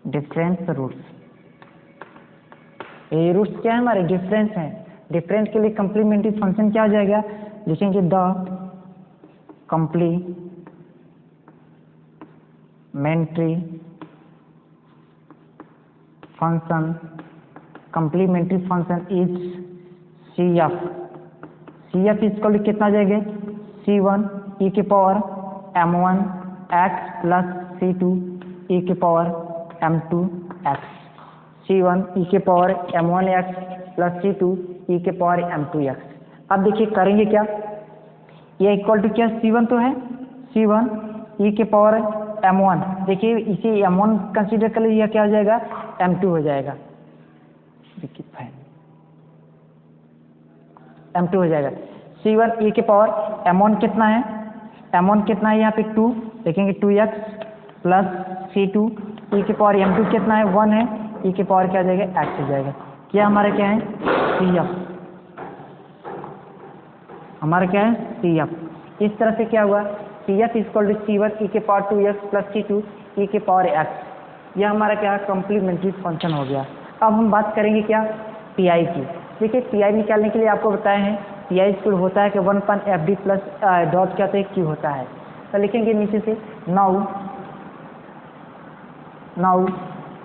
डिफरेंस रूट्स, ये रूट्स क्या है हमारे डिफरेंस हैं, डिफरेंस के लिए कम्प्लीमेंट्री फंक्शन क्या हो जाएगा, लिखेंगे the complementary function is CF equal कितना जाएगा C1 e के power m1 x plus C2 e के power m2 x, C1 e के power m1 x plus C2 e के पावर m2 x। अब देखिए करेंगे क्या, ये इक्वल टू क्या C1 तो है, C1 e के पावर m1, देखिए इसे m1 कंसीडर कर लीजिए, क्या हो जाएगा m2 हो जाएगा, देखिए m2 हो जाएगा। C1 e के पावर m1 कितना है, m1 कितना है यहाँ पे 2, देखेंगे 2x प्लस C2 e के पावर m2 कितना है 1 है, e के पावर क्या हो जाएगा x हो जाएगा। क्या हमारा क्या है CF, हमारा क्या है CF। इस तरह से क्या हुआ CF equal to C1 e के power 2x plus C2 e के पावर x, यह हमारा क्या कॉम्प्लीमेंट्री फंक्शन हो गया। अब हम बात करेंगे क्या PI की। देखिए PI निकालने के लिए आपको बताए हैं PI इक्वल होता है कि 1/FD प्लस डॉट क्या होता है Q होता है, तो लिखेंगे नीचे से now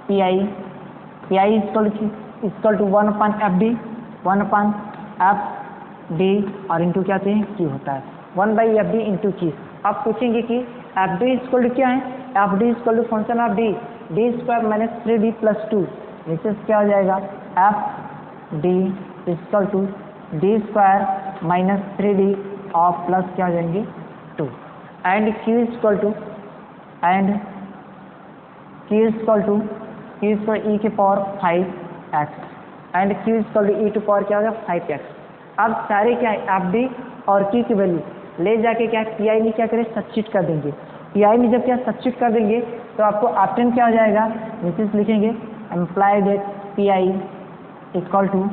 PI equal to 1/FD और इंटू क्या होते हैं Q होता है, 1/FD इंटू Q। आप पूछेंगे कि FD इक्वल टू क्या है, FD equal to function of D square minus 3D plus 2, नीचे से क्या हो जाएगा FD equal to D square minus 3D और प्लस क्या हो जाएंगे 2, and Q equal to e के power 5x and Q equal to e to power क्या होगा 5x। अब सारे क्या है FD और Q की वैल्यू ले जाके क्या PI में क्या करें सब्स्टिट्यूट कर देंगे, PI में जब क्या सब्स्टिट्यूट कर देंगे तो आपको ऑप्शन क्या हो जाएगा, नीचे से लिखेंगे imply that PI equal to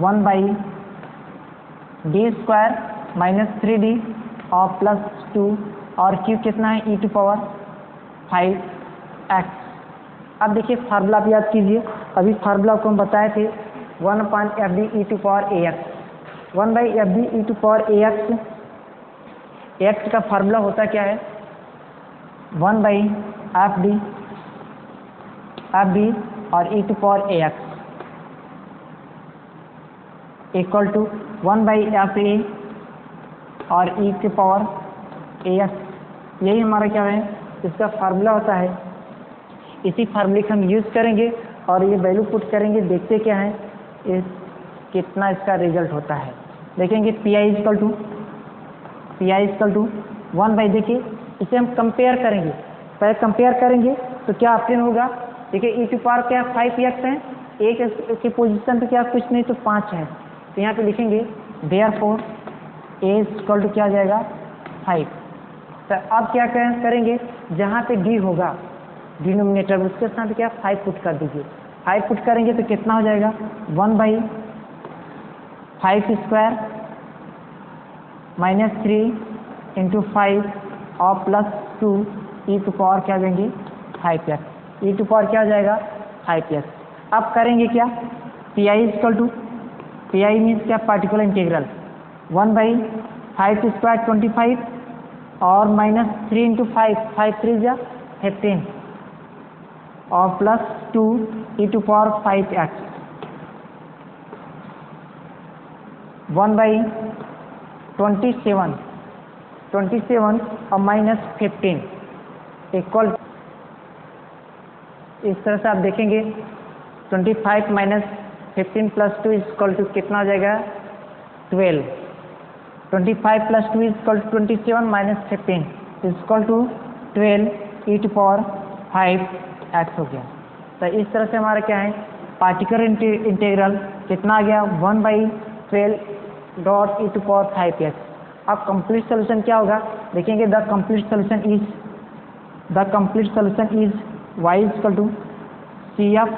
1/D square minus 3D और प्लस 2 और Q कितना है e टू पावर 5x। अब देखिए फार्मूला आप याद कीजिए, अभी फार्मूला को हम बताए थे 1/FD e to power ax, 1/FD e to power ax, x का फार्मूला होता क्या है 1/FD और e to power ax equal to 1/FA और e के पावर ax, यही हमारा क्या है इसका फार्मूला होता है। इसी फार्मूले का हम यूज़ करेंगे और ये वैल्यू पुट करेंगे, देखते क्या है इस कितना इसका रिजल्ट होता है। देखेंगे PI इक्वल टू 1/, देखिए इसे हम कंपेयर करेंगे, पहले कंपेयर करेंगे तो क्या ऑप्शन होगा, देखिए e टू पावर क्या 5x है, एक की पोजीशन पे क्या कुछ नहीं तो 5 है, तो यहाँ पे लिखेंगे देयरफॉर a इक्वल टू क्या आ जाएगा 5। तो अब क्या करेंगे जहाँ पे d होगा डिनोमिनेटर उसके साथ क्या 5 पुट कर दीजिए, 5 पुट करेंगे तो कितना हो जाएगा 1/5 स्क्वायर माइनस 3 इंटू 5 और प्लस 2 e टू पावर क्या देंगे 5x, e टू पावर क्या हो जाएगा 5x। अब करेंगे क्या PI equal to PI means क्या पार्टिकुलर इंटीग्रल 1/5 स्क्वायर 25 और माइनस 3 इंटू 5 3 जा 15 और plus 2 e to power 5x 1/27 और माइनस 15 इक्वल इस तरह से आप देखेंगे 25 माइनस 15 प्लस 2 इक्वल टू कितना हो जाएगा 12। 25 plus 2 equal to 27 minus 15 equal to 12 e to power 5x हो गया। तो इस तरह से हमारा क्या है पार्टिकुलर इंटीग्रल कितना आ गया 1/12 dot e to power 5x। अब कंप्लीट सोल्यूशन क्या होगा देखेंगे the complete solution is y equal to CF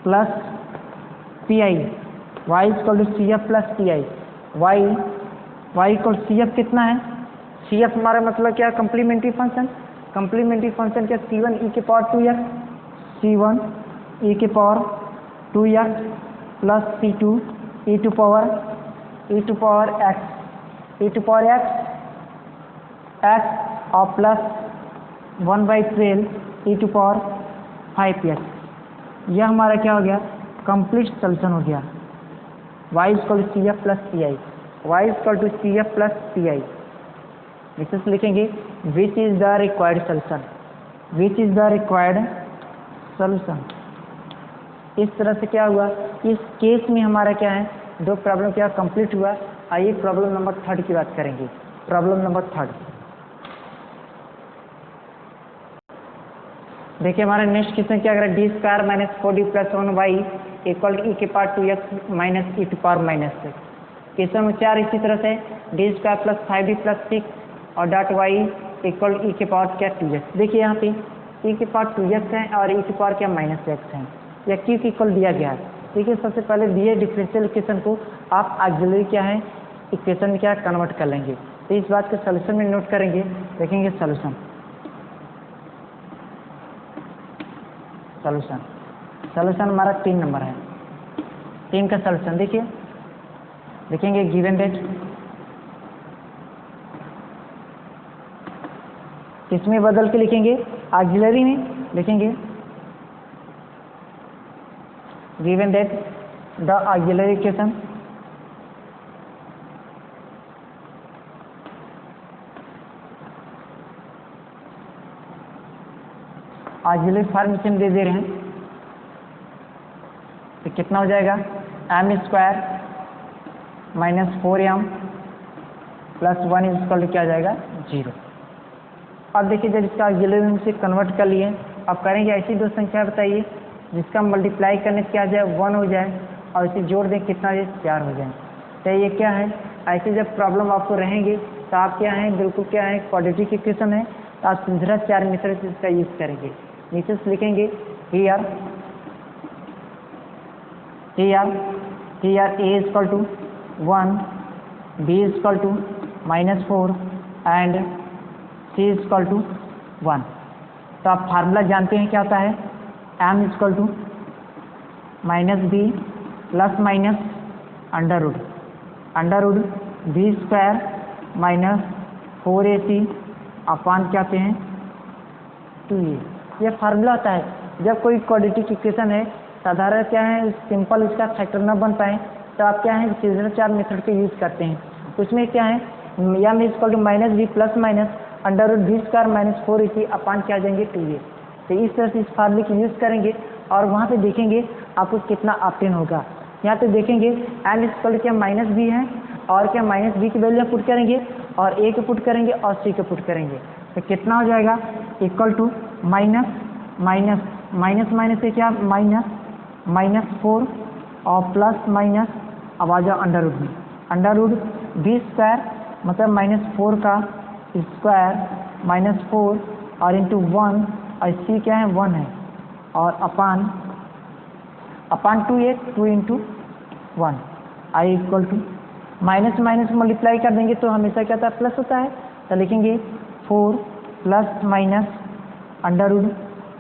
plus PI। y equal to CF plus PI। y equal CF कितना है CF हमारा मतलब क्या कम्प्लीमेंट्री फंक्शन। कम्प्लीमेंट्री फंक्शन क्या C1 e के पावर 2x C1 e के power 2x plus C2 e to power x और plus 1/12 e to power 5x। यह हमारा क्या हो गया कंप्लीट सोल्यूशन हो गया y equal to CF plus PI। y equal to CF plus PI इसे लिखेंगे which is the required solution. इस तरह से क्या हुआ इस केस में हमारा क्या है दो प्रॉब्लम क्या कंप्लीट हुआ। आइए प्रॉब्लम नंबर 3 की बात करेंगे। प्रॉब्लम नंबर 3 देखिए हमारा नेक्स्ट क्वेश्चन क्या करें d square minus 4d plus 1y equal to e के power 2x minus e to power minus 6। Question में 4 इसी तरह से D square plus 5d plus 6 और डॉट y इक्वल e के पावर क्या 2x। देखिए यहाँ पे e के पावर 2x है और e के पावर क्या माइनस x है या q के इक्वल दिया गया है। देखिए सबसे पहले दिए डिफरेंशियल इक्वेशन को आप ऑक्सिलरी क्या है इक्वेशन में क्या कन्वर्ट कर लेंगे। तो इस बात को सोल्यूशन में नोट करेंगे देखेंगे सोल्यूशन हमारा 3 नंबर है। 3 का सोल्यूशन देखिए देखेंगे गिवन डेट किसमें बदल के लिखेंगे ऑक्सिलरी में लिखेंगे given that the auxiliary equation auxiliary formation दे रहे हैं तो कितना हो जाएगा m square minus 4m plus 1 equal क्या आ जाएगा 0। अब देखिए जब इसका ऑक्सिलरी से कन्वर्ट कर लिए अब करेंगे ऐसी दो संख्या बताइए जिसका मल्टीप्लाई करने से क्या आ जाए 1 हो जाए और इसे जोड़ दें कितना ये 4 हो जाए। तो ये क्या है ऐसे जब प्रॉब्लम आपको रहेंगे तो आप क्या है बिल्कुल क्या है क्वाड्रेटिक इक्वेशन है तो आप सीधा 4 मेथड से इसका यूज करेंगे। नीचे से लिखेंगे here a equal to 1 b equal to -4 and c equal to 1। तो आप फार्मूला जानते हैं क्या होता है m equal to -b plus minus under root b square minus 4ac upon क्या कहते हैं 2a। यह फार्मूला होता है जब कोई क्वाड्रेटिक इक्वेशन है साधारण क्या है सिंपल इसका फैक्टर न बन पाए तो आप क्या है सीधे 4 मेथड के यूज करते हैं। उसमें क्या है m equal to -b plus minus under root b square minus 4ac upon क्या आ जाएंगे 2a। तो इस तरह से इस फार्मूले की यूज करेंगे और वहाँ पे देखेंगे आपको कितना ऑप्टेन होगा। यहाँ पे देखेंगे m इक्वल टू क्या -b है और क्या -b की वैल्यू पुट करेंगे और a को पुट करेंगे और c को पुट करेंगे तो कितना हो जाएगा इक्वल टू माइनस से क्या -4 और प्लस माइनस अब आ जाओ अंडर रूट b स्क्वायर मतलब -4 का स्क्वायर -4 और इंटू 1 और c क्या है 1 है और अपान 2 इंटू 1 आई इक्वल टू माइनस मल्टीप्लाई कर देंगे तो हमेशा क्या होता है प्लस होता है। तो लिखेंगे 4 plus minus under root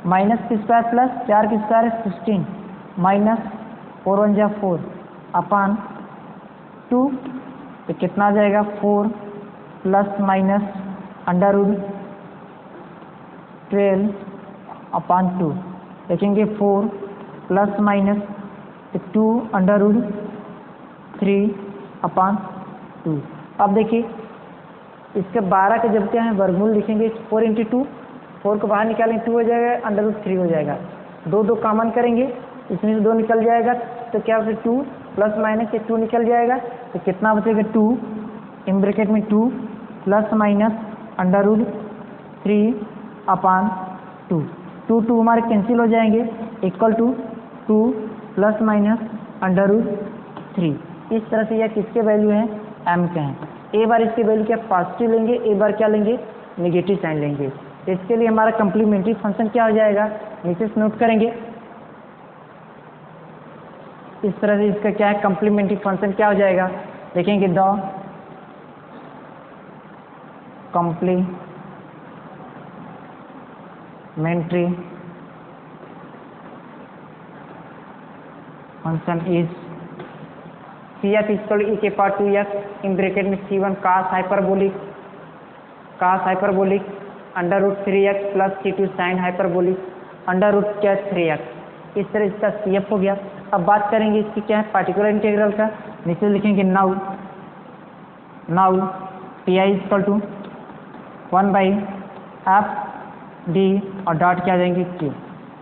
minus की स्क्वायर प्लस 4 की स्क्वायर 16 माइनस 4 1 जा 4 अपान 2 तो कितना आ जाएगा 4 प्लस माइनस अंडर रूट 12 अपान 2 लिखेंगे 4 प्लस माइनस 2 अंडर रूट 3 अपान 2। अब देखिए इसके 12 के जब क्या है वर्गमूल लिखेंगे 4 इंटू 2 4 को बाहर निकालेंगे 2 हो जाएगा, √3 हो जाएगा। 2 कॉमन करेंगे, इसमें से 2 निकल जाएगा तो क्या होगा 2 प्लस माइनस ये 2 निकल जाएगा तो कितना बचेगा 2 इन ब्रैकेट में 2 प्लस माइनस √3/2। 2 हमारे कैंसिल हो जाएंगे इक्वल टू 2 प्लस माइनस √3। इस तरह से यह किसके वैल्यू है m के हैं। एक बार इसकी वैल्यू क्या पॉजिटिव लेंगे, एक बार क्या लेंगे नेगेटिव साइन लेंगे। तो इसके लिए हमारा कंप्लीमेंट्री फंक्शन क्या हो जाएगा नीचे से नोट करेंगे। इस तरह से इसका क्या है कंप्लीमेंट्री फंक्शन क्या हो जाएगा देखेंगे the complementary function is CF equal e के पावर 2x इन ब्रैकेट में C1 cos hyperbolic √3x plus C2 sine hyperbolic √3x। इस तरह इसका CF हो गया। अब बात करेंगे इसकी क्या है पार्टिकुलर इंटीग्रल का। नीचे लिखेंगे now PI equal to 1/FD और डॉट क्या आ जाएंगे Q।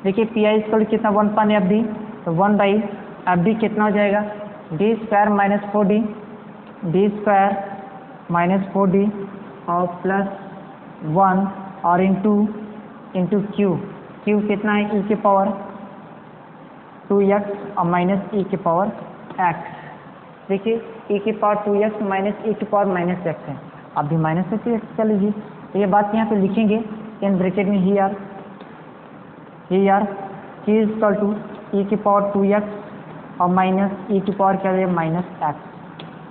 देखिए PI इक्वल कितना 1/FD तो 1/FD कितना हो जाएगा d² माइनस 4d और प्लस 1 और इंटू Q कितना है e के पावर 2x और माइनस e के पावर x। देखिए e की पावर 2x माइनस e की पावर माइनस x है, आप भी माइनस x कर लीजिए। तो ये बात यहाँ पे लिखेंगे इन ब्रैकेट में here q equal to e की पावर 2x और माइनस e की पावर क्या है minus x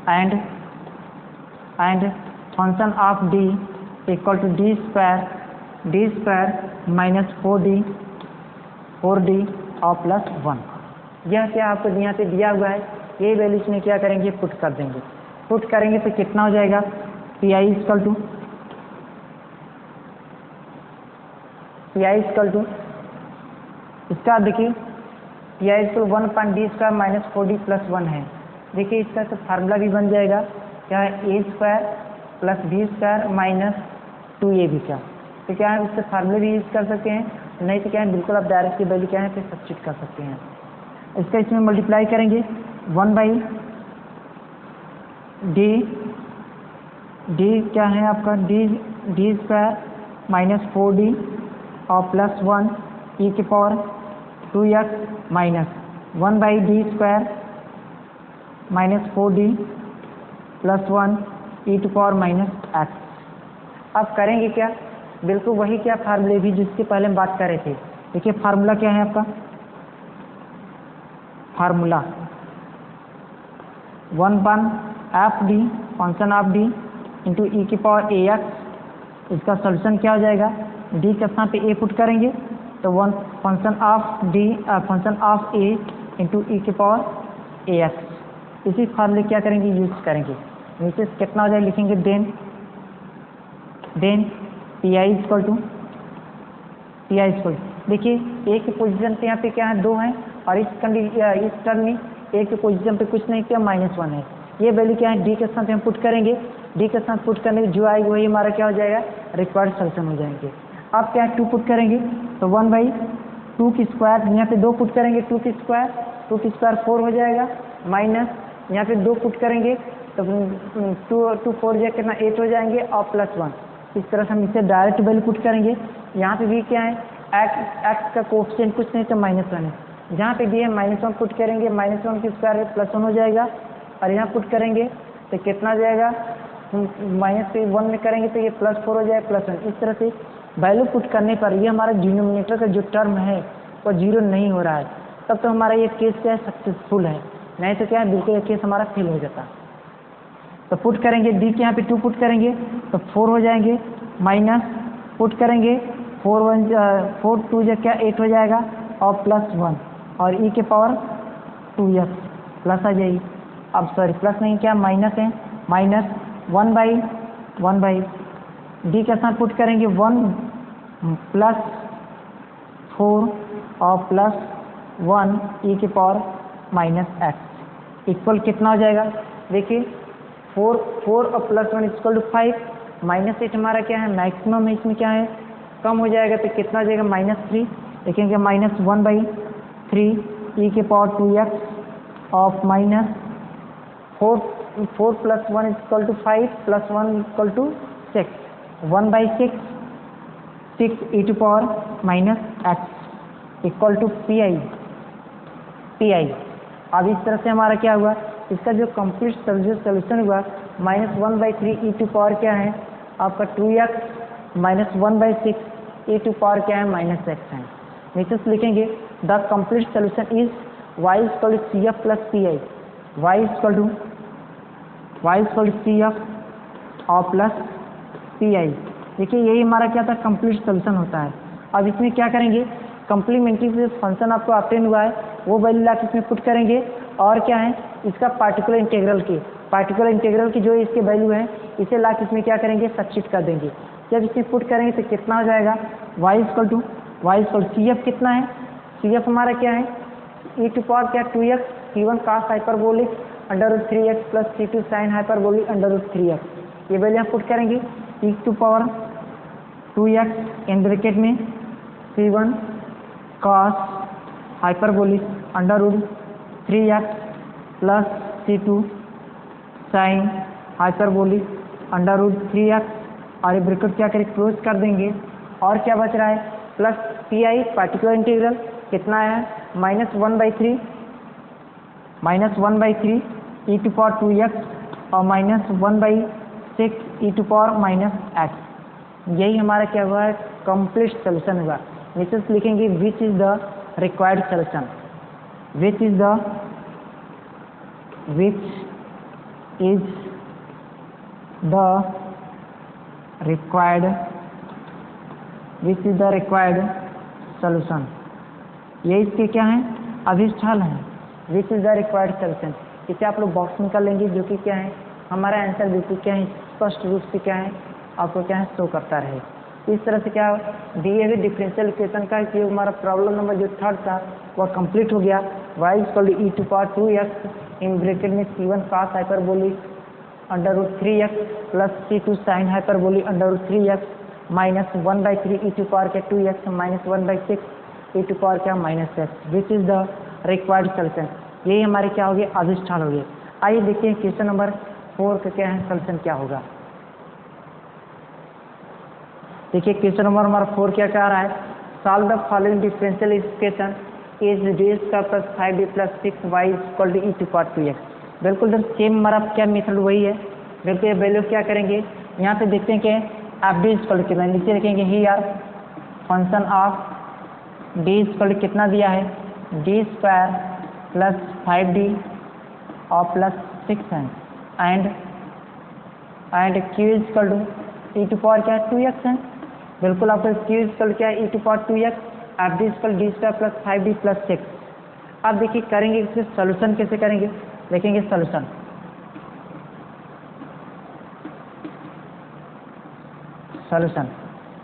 and function of d equal to d² minus 4d और प्लस 1। यह क्या आपको यहाँ से दिया हुआ है, ये वैल्यू इसमें क्या करेंगे पुट कर देंगे। पुट करेंगे तो कितना हो जाएगा PI इक्वल टू इसका देखिए PI equal 1/d² minus 4d plus 1 है। देखिए इसका तो फार्मूला भी बन जाएगा क्या है a² plus b² minus 2ab का। तो क्या है उससे फार्मूले भी यूज कर सकते हैं, नहीं तो क्या है बिल्कुल आप डायरेक्ट की वैल्यू क्या है फिर सब्स्टिट्यूट कर सकते हैं। इसका इसमें मल्टीप्लाई करेंगे 1/d क्या है आपका d² माइनस 4d और प्लस 1 e की power 2x minus 1/d² minus 4d plus 1 e to power minus x। अब करेंगे क्या बिल्कुल वही क्या फार्मूले भी जिसके पहले हम बात कर रहे थे। देखिए फार्मूला क्या है आपका formula 1/FD function of d into e की पावर ax। इसका सोल्यूशन क्या हो जाएगा d के स्थान पे a पुट करेंगे तो function of a into e की पावर ax। इसी फार्मूले क्या करेंगे यूज करेंगे। नीचे कितना हो जाएगा लिखेंगे देन PI इक्वल टू देखिए a की पोजीशन पे यहाँ पे क्या है 2 है और इस टर्म में a की पोजीशन पे कुछ नहीं किया -1 है। ये वैल्यू क्या है d के साथ हम पुट करेंगे, d के साथ पुट करने जो आएगी वही हमारा क्या हो जाएगा रिक्वायर्ड सोल्यूशन हो जाएंगे। अब क्या है 2 पुट करेंगे तो 1/2 की स्क्वायर यहाँ पे 2 पुट करेंगे 2 की स्क्वायर 4 हो जाएगा माइनस यहाँ पे 2 पुट करेंगे तो 2 4 कितना 8 हो जाएंगे और प्लस 1। इस तरह से हम इसे डायरेक्ट वैल्यू पुट करेंगे। यहाँ पे भी क्या है x का कोएफिशिएंट कुछ नहीं तो -1 है, जहाँ पे भी है -1 पुट करेंगे -1 की स्क्वायर प्लस 1 हो जाएगा और यहाँ पुट करेंगे तो कितना हो जाएगा -1 में करेंगे तो ये +4 हो जाएगा प्लस 1। इस तरह से वैल्यू पुट करने पर ये हमारा डिनोमिनेटर का जो टर्म है वो 0 नहीं हो रहा है, तब तो हमारा ये केस क्या है सक्सेसफुल है, नहीं तो क्या है बिल्कुल ये केस हमारा फेल हो जाता। तो पुट करेंगे d के यहाँ पे 2 पुट करेंगे तो 4 हो जाएंगे माइनस पुट करेंगे 4 2 क्या 8 हो जाएगा और प्लस 1 और e के पावर 2x प्लस आ जाएगी। अब सॉरी प्लस नहीं क्या माइनस है माइनस 1/1 d के साथ पुट करेंगे 1 प्लस 4 और प्लस 1 e के पावर माइनस x इक्वल कितना हो जाएगा देखिए 4 और प्लस 1 इक्वल टू 5 -8 हमारा क्या है मैक्सिमम है, इसमें क्या है कम हो जाएगा तो कितना हो जाएगा -3, लिखेंगे -1/3 e के power 2x of -4 + 1 = 5 + 1 = 6 1/6 6 e to power -x equal to pi। अब इस तरह से हमारा क्या हुआ, इसका जो कंप्लीट सोल्यूशन हुआ -1/3 e टू पावर क्या है आपका 2x -1/6 e टू पावर क्या है -x है। नीचे से लिखेंगे the complete solution is y = CF + PI, y = CF और प्लस PI। देखिए यही हमारा क्या था, कंप्लीट सोल्यूशन होता है। अब इसमें क्या करेंगे, कम्प्लीमेंट्री से फंक्शन आपको ऑब्टेन हुआ है वो वैल्यू ला के इसमें पुट करेंगे, और क्या है इसका पार्टिकुलर इंटीग्रल की जो इसके वैल्यू है इसे ला के इसमें क्या करेंगे, सब्स्टिट्यूट कर देंगे। जब इसे पुट करेंगे तो कितना हो जाएगा, y = CF कितना है, CF हमारा क्या है e टू पावर क्या 2x c1 cos hyperbolic √3x + c2 sin hyperbolic √3x। ये वैल्यू हम पुट करेंगे e to power 2x in bracket में c1 cos hyperbolic √3x + c2 sin hyperbolic √3x, और ये ब्रैकेट क्या करें क्लोज कर देंगे, और क्या बच रहा है प्लस PI पार्टिकुलर इंटीग्रल कितना है -1/3 e टू पावर 2x और -1/6 e टू पावर -x। यही हमारा क्या हुआ है, कंप्लीट सोल्यूशन हुआ। नीचे से लिखेंगे which is the required solution, which is the required solution. ये इसके क्या है, अभिष्ठान है। विच इज द रिक्वायर्ड सोल्यूशन, इसे आप लोग बॉक्स में कर लेंगे, जो कि क्या है हमारा आंसर बिल्कुल क्या है स्पष्ट रूप से क्या है आपको क्या है शो करता रहे। इस तरह से क्या दिए हुए डिफरेंशियल इक्वेशन का कि हमारा प्रॉब्लम नंबर जो थर्ड था वह कंप्लीट हो गया। y = e to power 2x in bracket में c1 cos hyperbolic √3x + c2 sin hyperbolic √3x -1/3 e to power क्या 2x -1/6 e टू पावर क्या -x। Which is the required solution, यही हमारे क्या हो गए अधिष्ठान हो गए। आइए देखते हैं क्वेश्चन नंबर 4 का क्या है सोल्यूशन क्या होगा। देखिए क्वेश्चन नंबर हमारा 4 क्या कह रहा है, solve the following differential equation is reduce का + 5d + 6y = e to power 2x। बिल्कुल सेम हमारा क्या मेथड वही है। बिल्कुल ये वैल्यू क्या करेंगे, यहाँ पे देखते हैं कि fd = कितना, नीचे लिखेंगे हियर फंक्शन ऑफ d कितना दिया है d² + 5d और प्लस 6 है, and q = e to power क्या 2x है। बिल्कुल आपको q क्या है e to power 2x, fd = d² + 5d + 6। अब देखिए करेंगे इसके सोल्यूशन कैसे करेंगे, देखेंगे solution.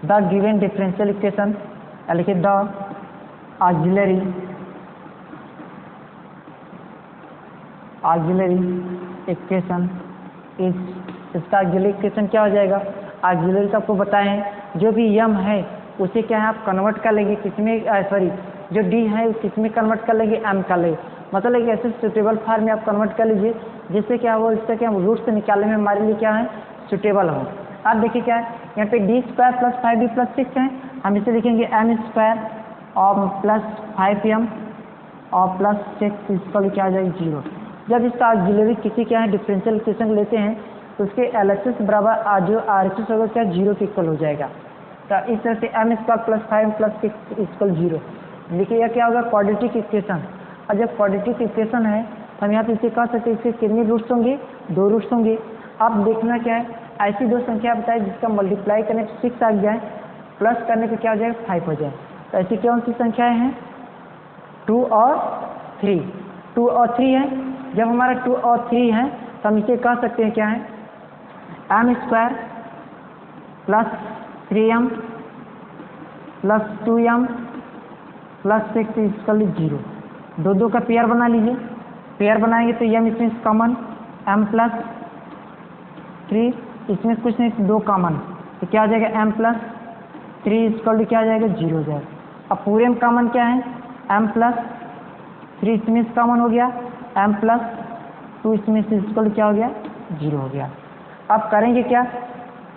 The given differential equation, लिखिए द ऑक्सिलरी इक्वेशन इज, इसका ऑक्सिलरी इक्वेशन क्या हो जाएगा, ऑक्सिलरी तो आपको बताएं जो भी यम है उसे क्या है आप कन्वर्ट कर लेंगे किसमें, जो डी है किसमें कन्वर्ट कर लेंगे एम कर लेंगे, मतलब ऐसे सुटेबल फॉर्म में आप कन्वर्ट कर लीजिए जिससे क्या हो, इससे क्या रूट से निकालने में हमारे लिए क्या है सुटेबल हो। अब देखिए क्या है यहाँ पे d² + 5d + 6 है, हम इसे लिखेंगे m² और +5m और +6 इसका क्या आ जाएगा 0। जब इसका ऑक्सिलरी किसी क्या है डिफरेंशियल इक्वेशन लेते हैं तो उसके LHS बराबर जो RHS होगा क्या 0 के इक्वल हो जाएगा। तो इस तरह से m² + 5 + 6 = 0 लिखिएगा, क्या होगा क्वाड्रेटिक इक्वेशन। और जब क्वाड्रेटिक इक्वेशन है तो हम यहाँ पे इसे कह सकते हैं इसके कितने रूट्स होंगे, 2 रूट्स होंगे। अब देखना क्या है ऐसी दो संख्या बताए जिसका मल्टीप्लाई करने पर 6 आ जाए, प्लस करने पर क्या हो जाए 5 हो जाए। तो ऐसी कौन सी संख्याएं हैं 2 और 3, 2 और 3 है। जब हमारा 2 और 3 है तो हम इसे कह सकते हैं क्या है m² + 3m + 2m + 6 = 0। 2 का पेयर बना लीजिए, पेयर बनाएंगे तो m इसमें कॉमन m + 3, इसमें कुछ नहीं 2 कॉमन, तो क्या हो जाएगा m + 3 इक्वल टू क्या आ जाएगा 0 हो जाएगा। अब पूरे में कॉमन क्या है m प्लस 3 इसमें से कॉमन हो गया, m प्लस 2 इसमें से इक्वल टू क्या हो गया 0 हो गया। अब करेंगे क्या,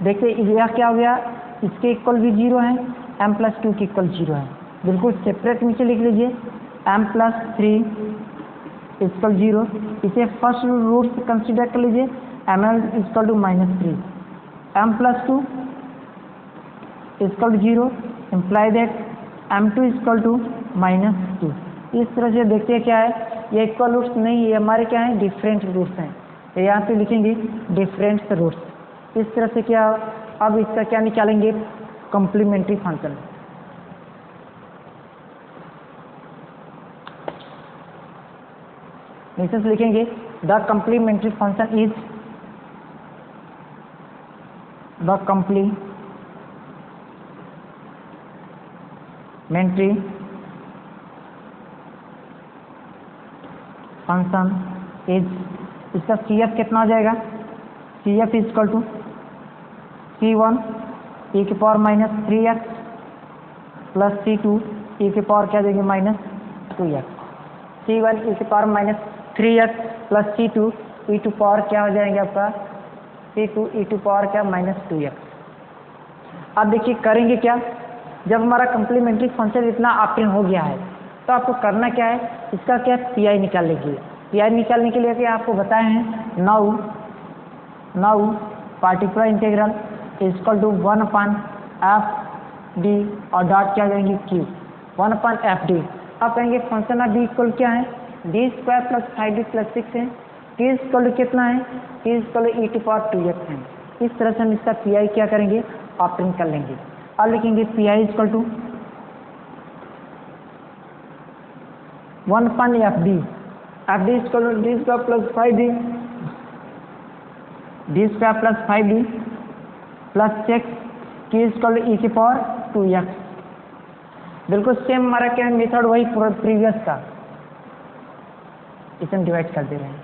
देखिए यह क्या हो गया, इसके इक्वल भी 0 है, m प्लस 2 के इक्वल 0 है, बिल्कुल सेपरेट नीचे लिख लीजिए m प्लस 3 इक्वल 0। इसे फर्स्ट रूट से कंसिडर कर लीजिए, ml equal to -3, m plus 2 equal to 0 imply that m2 equal to -2। इस तरह से देखते हैं क्या है, ये इक्वल रूट्स नहीं, ये हमारे क्या है डिफरेंट रूट्स हैं, तो यहाँ पे लिखेंगे डिफरेंट रूट्स। इस तरह से क्या, अब इसका क्या निकालेंगे कॉम्प्लीमेंट्री फंक्शन। नीचे से लिखेंगे the complementary function is the complementary function is, इसका CF कितना हो जाएगा, CF equal to C1 e की power -3x plus C2 e की पावर क्या देंगे -2x, C1 e की power -3x plus C2 e to power क्या हो जाएंगे आपका C2 e टू पावर क्या -2x। अब देखिए करेंगे क्या, जब हमारा कम्प्लीमेंट्री फंक्शन इतना ऑप्टेन हो गया है तो आपको करना क्या है, इसका क्या PI निकाल लीजिए। PI निकालने के लिए क्या आपको बताए हैं, now particular integral equal to 1/f(d) और डॉट क्या करेंगे Q 1/f(d). अब कहेंगे फंक्शन ऑफ d इक्वल क्या है, d² प्लस 5d प्लस 6 है, t इक्वल कितना है, t equal e to power 2x है। इस तरह से हम इसका PI क्या करेंगे ऑप्टेन कर लेंगे। अब लिखेंगे PI equal to 1/fd, fd equal to d² plus 5d, d² plus 5d plus 6 q equal to e की पावर 2x। बिल्कुल सेम हमारा क्या मेथड वही प्रीवियस का, इसे हम डिवाइड कर दे रहे हैं।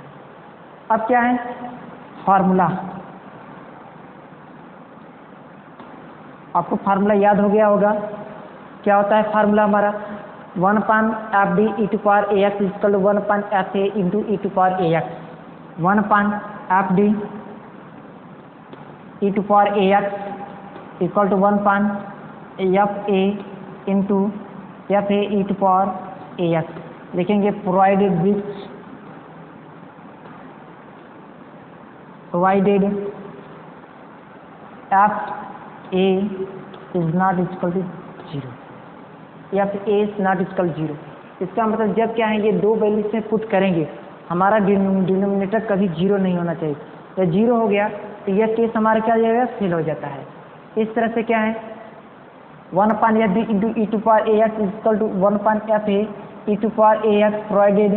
अब क्या है फार्मूला, आपको फार्मूला याद हो गया होगा, क्या होता है फार्मूला हमारा 1/fd e to power ax equal to 1/fa into e to power ax, 1/fd e to power ax equal to 1/fa into fa e to power ax। लिखेंगे provided fa is not equal to 0 या फिर a is not equal 0। इसका मतलब जब क्या है ये दो वैल्यू से पुट करेंगे हमारा डिनोमिनेटर कभी 0 नहीं होना चाहिए, तो 0 हो गया तो यह केस हमारा क्या हो जाएगा फेल हो जाता है। इस तरह से क्या है 1/fd into e to power ax equal to 1/fa e to power ax provided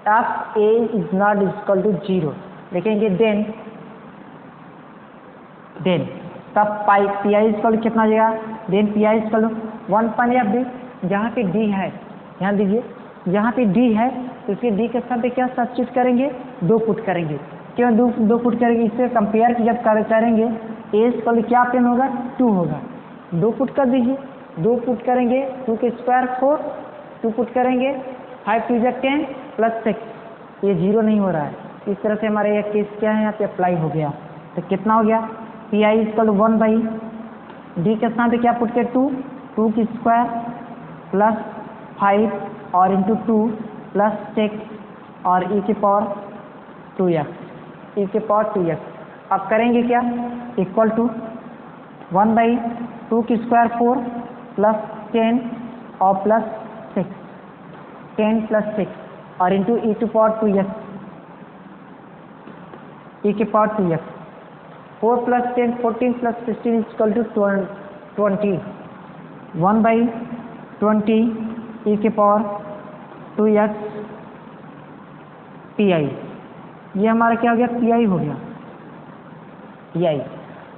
fa is not equal to 0। देखेंगे देन तब PI इक्वल कितना हो जाएगा, देन PI इक्वल 1/fd, जहाँ पे d है ध्यान दीजिए, जहाँ पे d है तो इसके d के साथ क्या सब्स्टिट्यूट करेंगे, 2 पुट करेंगे। क्यों दो पुट करेंगे, इससे कंपेयर जब करेंगे a इक्वल क्या ऑप्शन होगा 2 होगा, 2 पुट कर दीजिए, 2 पुट करेंगे 2 के स्क्वायर 4, 2 पुट करेंगे 5 2 10 प्लस 6, ये 0 नहीं हो रहा है। इस तरह से हमारे ये केस क्या है यहाँ पे अप्लाई हो गया, तो कितना हो गया PI इक्वल 1/d के साथ क्या पुट के 2 की स्क्वायर प्लस 5 और इंटू 2 प्लस 6 और e की पावर 2x। अब करेंगे क्या इक्वल टू 1/2 की स्क्वायर 4 प्लस 10 और प्लस 6 10 प्लस 6 और into e to power 2x, e की power 2x, 4 plus 10 14 plus 16 equal to 20, 1/20 e की पावर 2x PI। ये हमारा क्या हो गया PI हो गया PI।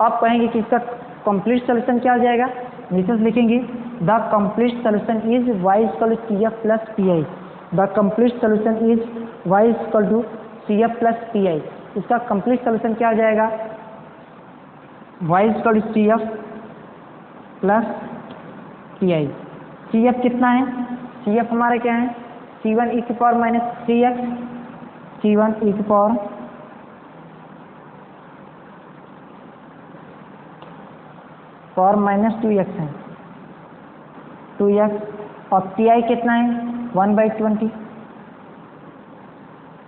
अब कहेंगे कि इसका कंप्लीट सोल्यूशन क्या हो जाएगा, नीचे से लिखेंगे the complete solution is y equal to CF plus PI, the complete solution is y equal to CF plus PI। इसका कंप्लीट सोल्यूशन क्या हो जाएगा y equal to CF plus P I. C F कितना है, C F हमारा क्या है, C1 e की power minus 3x, C1 e की पावर माइनस 2x है, 2x, और पी आई कितना है 1/20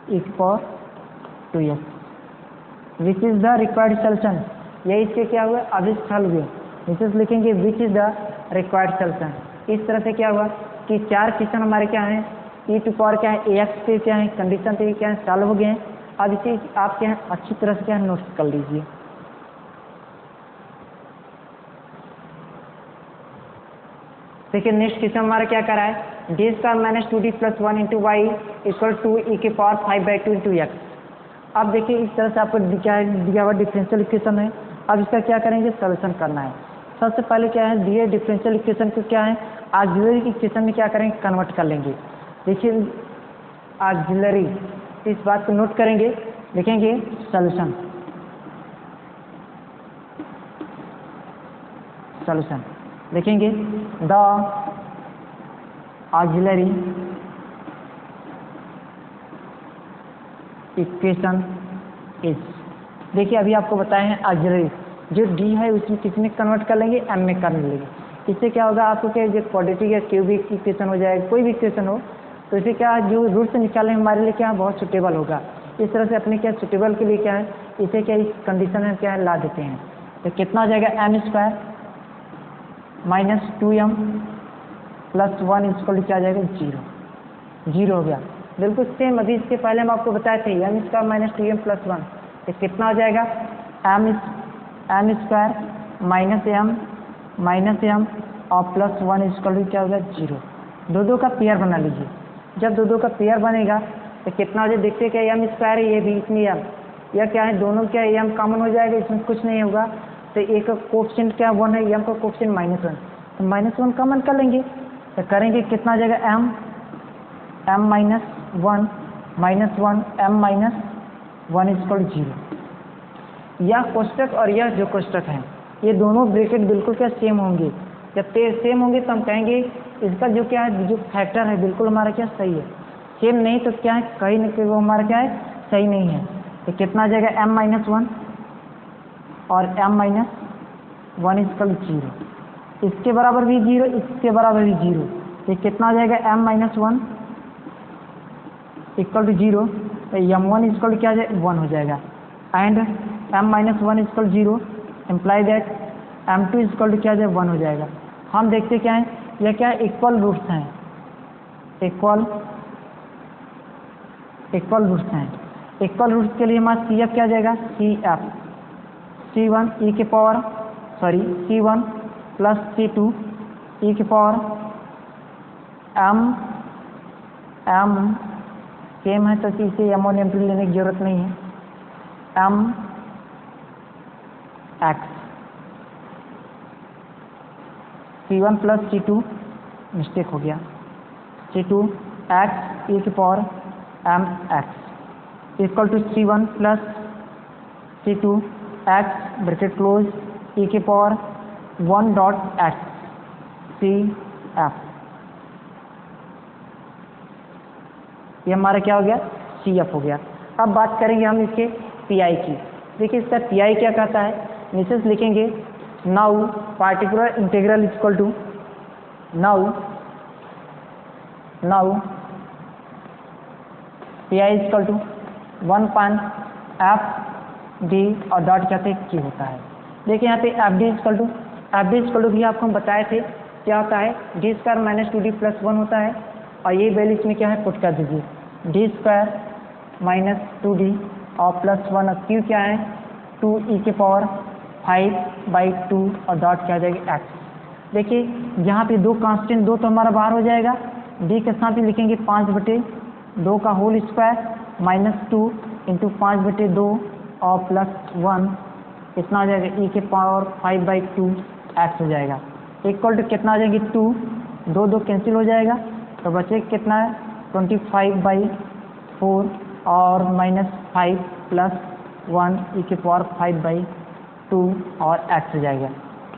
e की power 2x, which is the required solution. ये इसके क्या हुआ, अभी सॉल्व हुए, विच इज लिखेंगे which is the required solution. इस तरह से क्या हुआ कि चार क्वेश्चन हमारे क्या है, e टू पावर क्या है ax पे क्या है, कंडीशन पे क्या है, सॉल्व हो गए हैं। अब इसे आप क्या है अच्छी तरह से क्या है नोट कर लीजिए। देखिए नेक्स्ट क्वेश्चन हमारा क्या करा है, d square minus 2d plus 1 into y equal to e के पावर 5/2 इंटू एक्स। अब देखिए इस तरह से आपको क्या दिया हुआ डिफरेंशियल इक्वेशन है। अब इसका क्या करेंगे, सोल्यूशन करना है। सबसे पहले क्या है, दिए डिफरेंशियल इक्वेशन को क्या है ऑक्सिलरी इक्वेशन में क्या करेंगे, कन्वर्ट कर लेंगे। देखिए ऑक्सिलरी, इस बात को नोट करेंगे, लिखेंगे सोल्यूशन, सोल्यूशन लिखेंगे द ऑक्सिलरी इक्वेशन इज। देखिए अभी आपको बताए हैं ऑक्सिलरी, जो डी है उसमें कितने कन्वर्ट कर लेंगे, एम में कर लेंगे। इससे क्या होगा आपको, क्या जो क्वाड्रेटिक या क्यूबिक इक्वेशन हो जाएगा, कोई भी इक्वेशन हो तो इसे क्या जो रूट से निकालने हमारे लिए क्या बहुत सुटेबल होगा। इस तरह से अपने क्या सुटेबल के लिए क्या है, इसे क्या इस कंडीशन में क्या है ला देते हैं। तो कितना हो जाएगा, m square minus 2m plus 1 equal क्या आ जाएगा, 0, 0 हो गया। बिल्कुल सेम अभी इसके पहले हम आपको बताए थे M square minus 2m plus 1, तो कितना हो जाएगा, एम स्क्वायर माइनस m और प्लस 1 इक्वल क्या हो गया, 0। दो का पेयर बना लीजिए। जब दो का पेयर बनेगा तो कितना हो जाए, देखते क्या एम स्क्वायर है, ये भी इसमें एम, या क्या है दोनों क्या एम कॉमन हो जाएगा, इसमें कुछ नहीं होगा। तो एक कोएफिशिएंट क्या 1 है, एम का कोएफिशिएंट -1, तो -1 कॉमन कर लेंगे। तो करेंगे कितना आ जाएगा, m minus 1 m minus 1 equal 0। यह कोष्टक और यह जो कोष्टक है ये दोनों ब्रैकेट बिल्कुल क्या सेम होंगे। जब सेम होंगे तो हम कहेंगे इसका जो क्या है जो फैक्टर है बिल्कुल हमारा क्या सही है। सेम नहीं तो क्या है कहीं ना कहीं वो हमारा क्या है सही नहीं है। तो कितना आ जाएगा, m माइनस 1 और m माइनस 1 इक्वल 0, इसके बराबर भी 0, इसके बराबर भी 0। तो कितना आ जाएगा, m माइनस 1 इक्वल टू 0, तो m1 इक्वल क्या आ जाएगा, 1 हो जाएगा। And m minus 1 equal 0 imply that m2 equal to क्या आ जाएगा, 1 हो जाएगा। हम देखते क्या है, यह क्या है इक्वल रूट्स हैं, इक्वल रूट्स हैं। इक्वल रूट्स के लिए हमारा CF क्या आ जाएगा, CF C1 e के power C1 plus C2 e के पावर m सेम है तो इसे m और m2 लेने की जरूरत नहीं है, m x C1 plus C2 mistake हो गया, C2 x e की power m x equal to C1 plus C2 x bracket close e की पावर 1 डॉट x CF। ये हमारा क्या हो गया, CF हो गया। अब बात करेंगे हम इसके PI की। देखिए इसका PI क्या कहता है, नीचे से लिखेंगे now particular integral equal to now PI equal to 1/FD और डॉट कहते हैं Q होता है। देखिए यहाँ पे FD इक्वल टू भी आपको हम बताए थे क्या होता है, d square minus 2d plus 1 होता है। और ये वैल्यू इसमें क्या है पुट कर दीजिए, डी स्क्वायर माइनस 2d और प्लस 1 और Q क्या है 2e के पावर 5/2 और डॉट क्या आ जाएगी x। देखिए यहाँ पे दो कांस्टेंट, दो तो हमारा बाहर हो जाएगा, d के साथ ही लिखेंगे 5/2 का होल स्क्वायर माइनस 2 इंटू 5/2 और प्लस 1 कितना हो जाएगा e के पावर 5/2 x हो जाएगा। इक्वल टू कितना आ जाएगी 2, दो कैंसिल हो जाएगा तो बचे कितना है 25/4 और माइनस 5 प्लस 1 e के पावर 5/2 और x हो जाएगा।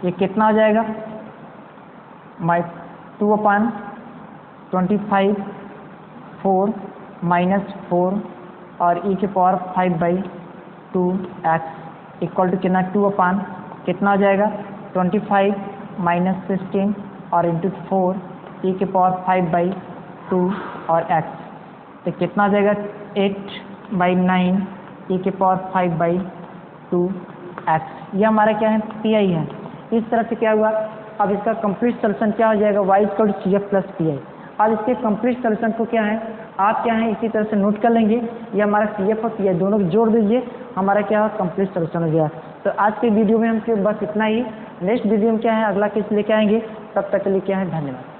ये कितना हो जाएगा 2/25 4 -4 और e के पावर 5/2x इक्वल टू कितना 2 कितना हो जाएगा 25 - 16 और इंटू 4 e के पावर 5/2 और x तो कितना हो जाएगा 8/9 e के पावर 5/2x ये हमारा क्या है PI है। इस तरह से क्या हुआ अब इसका कंप्लीट सॉल्यूशन क्या हो जाएगा y = CF + PI। अब इसके कंप्लीट सॉल्यूशन को क्या है आप क्या है इसी तरह से नोट कर लेंगे ये हमारा CF और PI दोनों को जोड़ दीजिए हमारा क्या कंप्लीट सॉल्यूशन हो गया। तो आज के वीडियो में हम बस इतना ही। नेक्स्ट वीडियो में क्या है अगला केस लेके आएंगे तब तक के लिए क्या है धन्यवाद।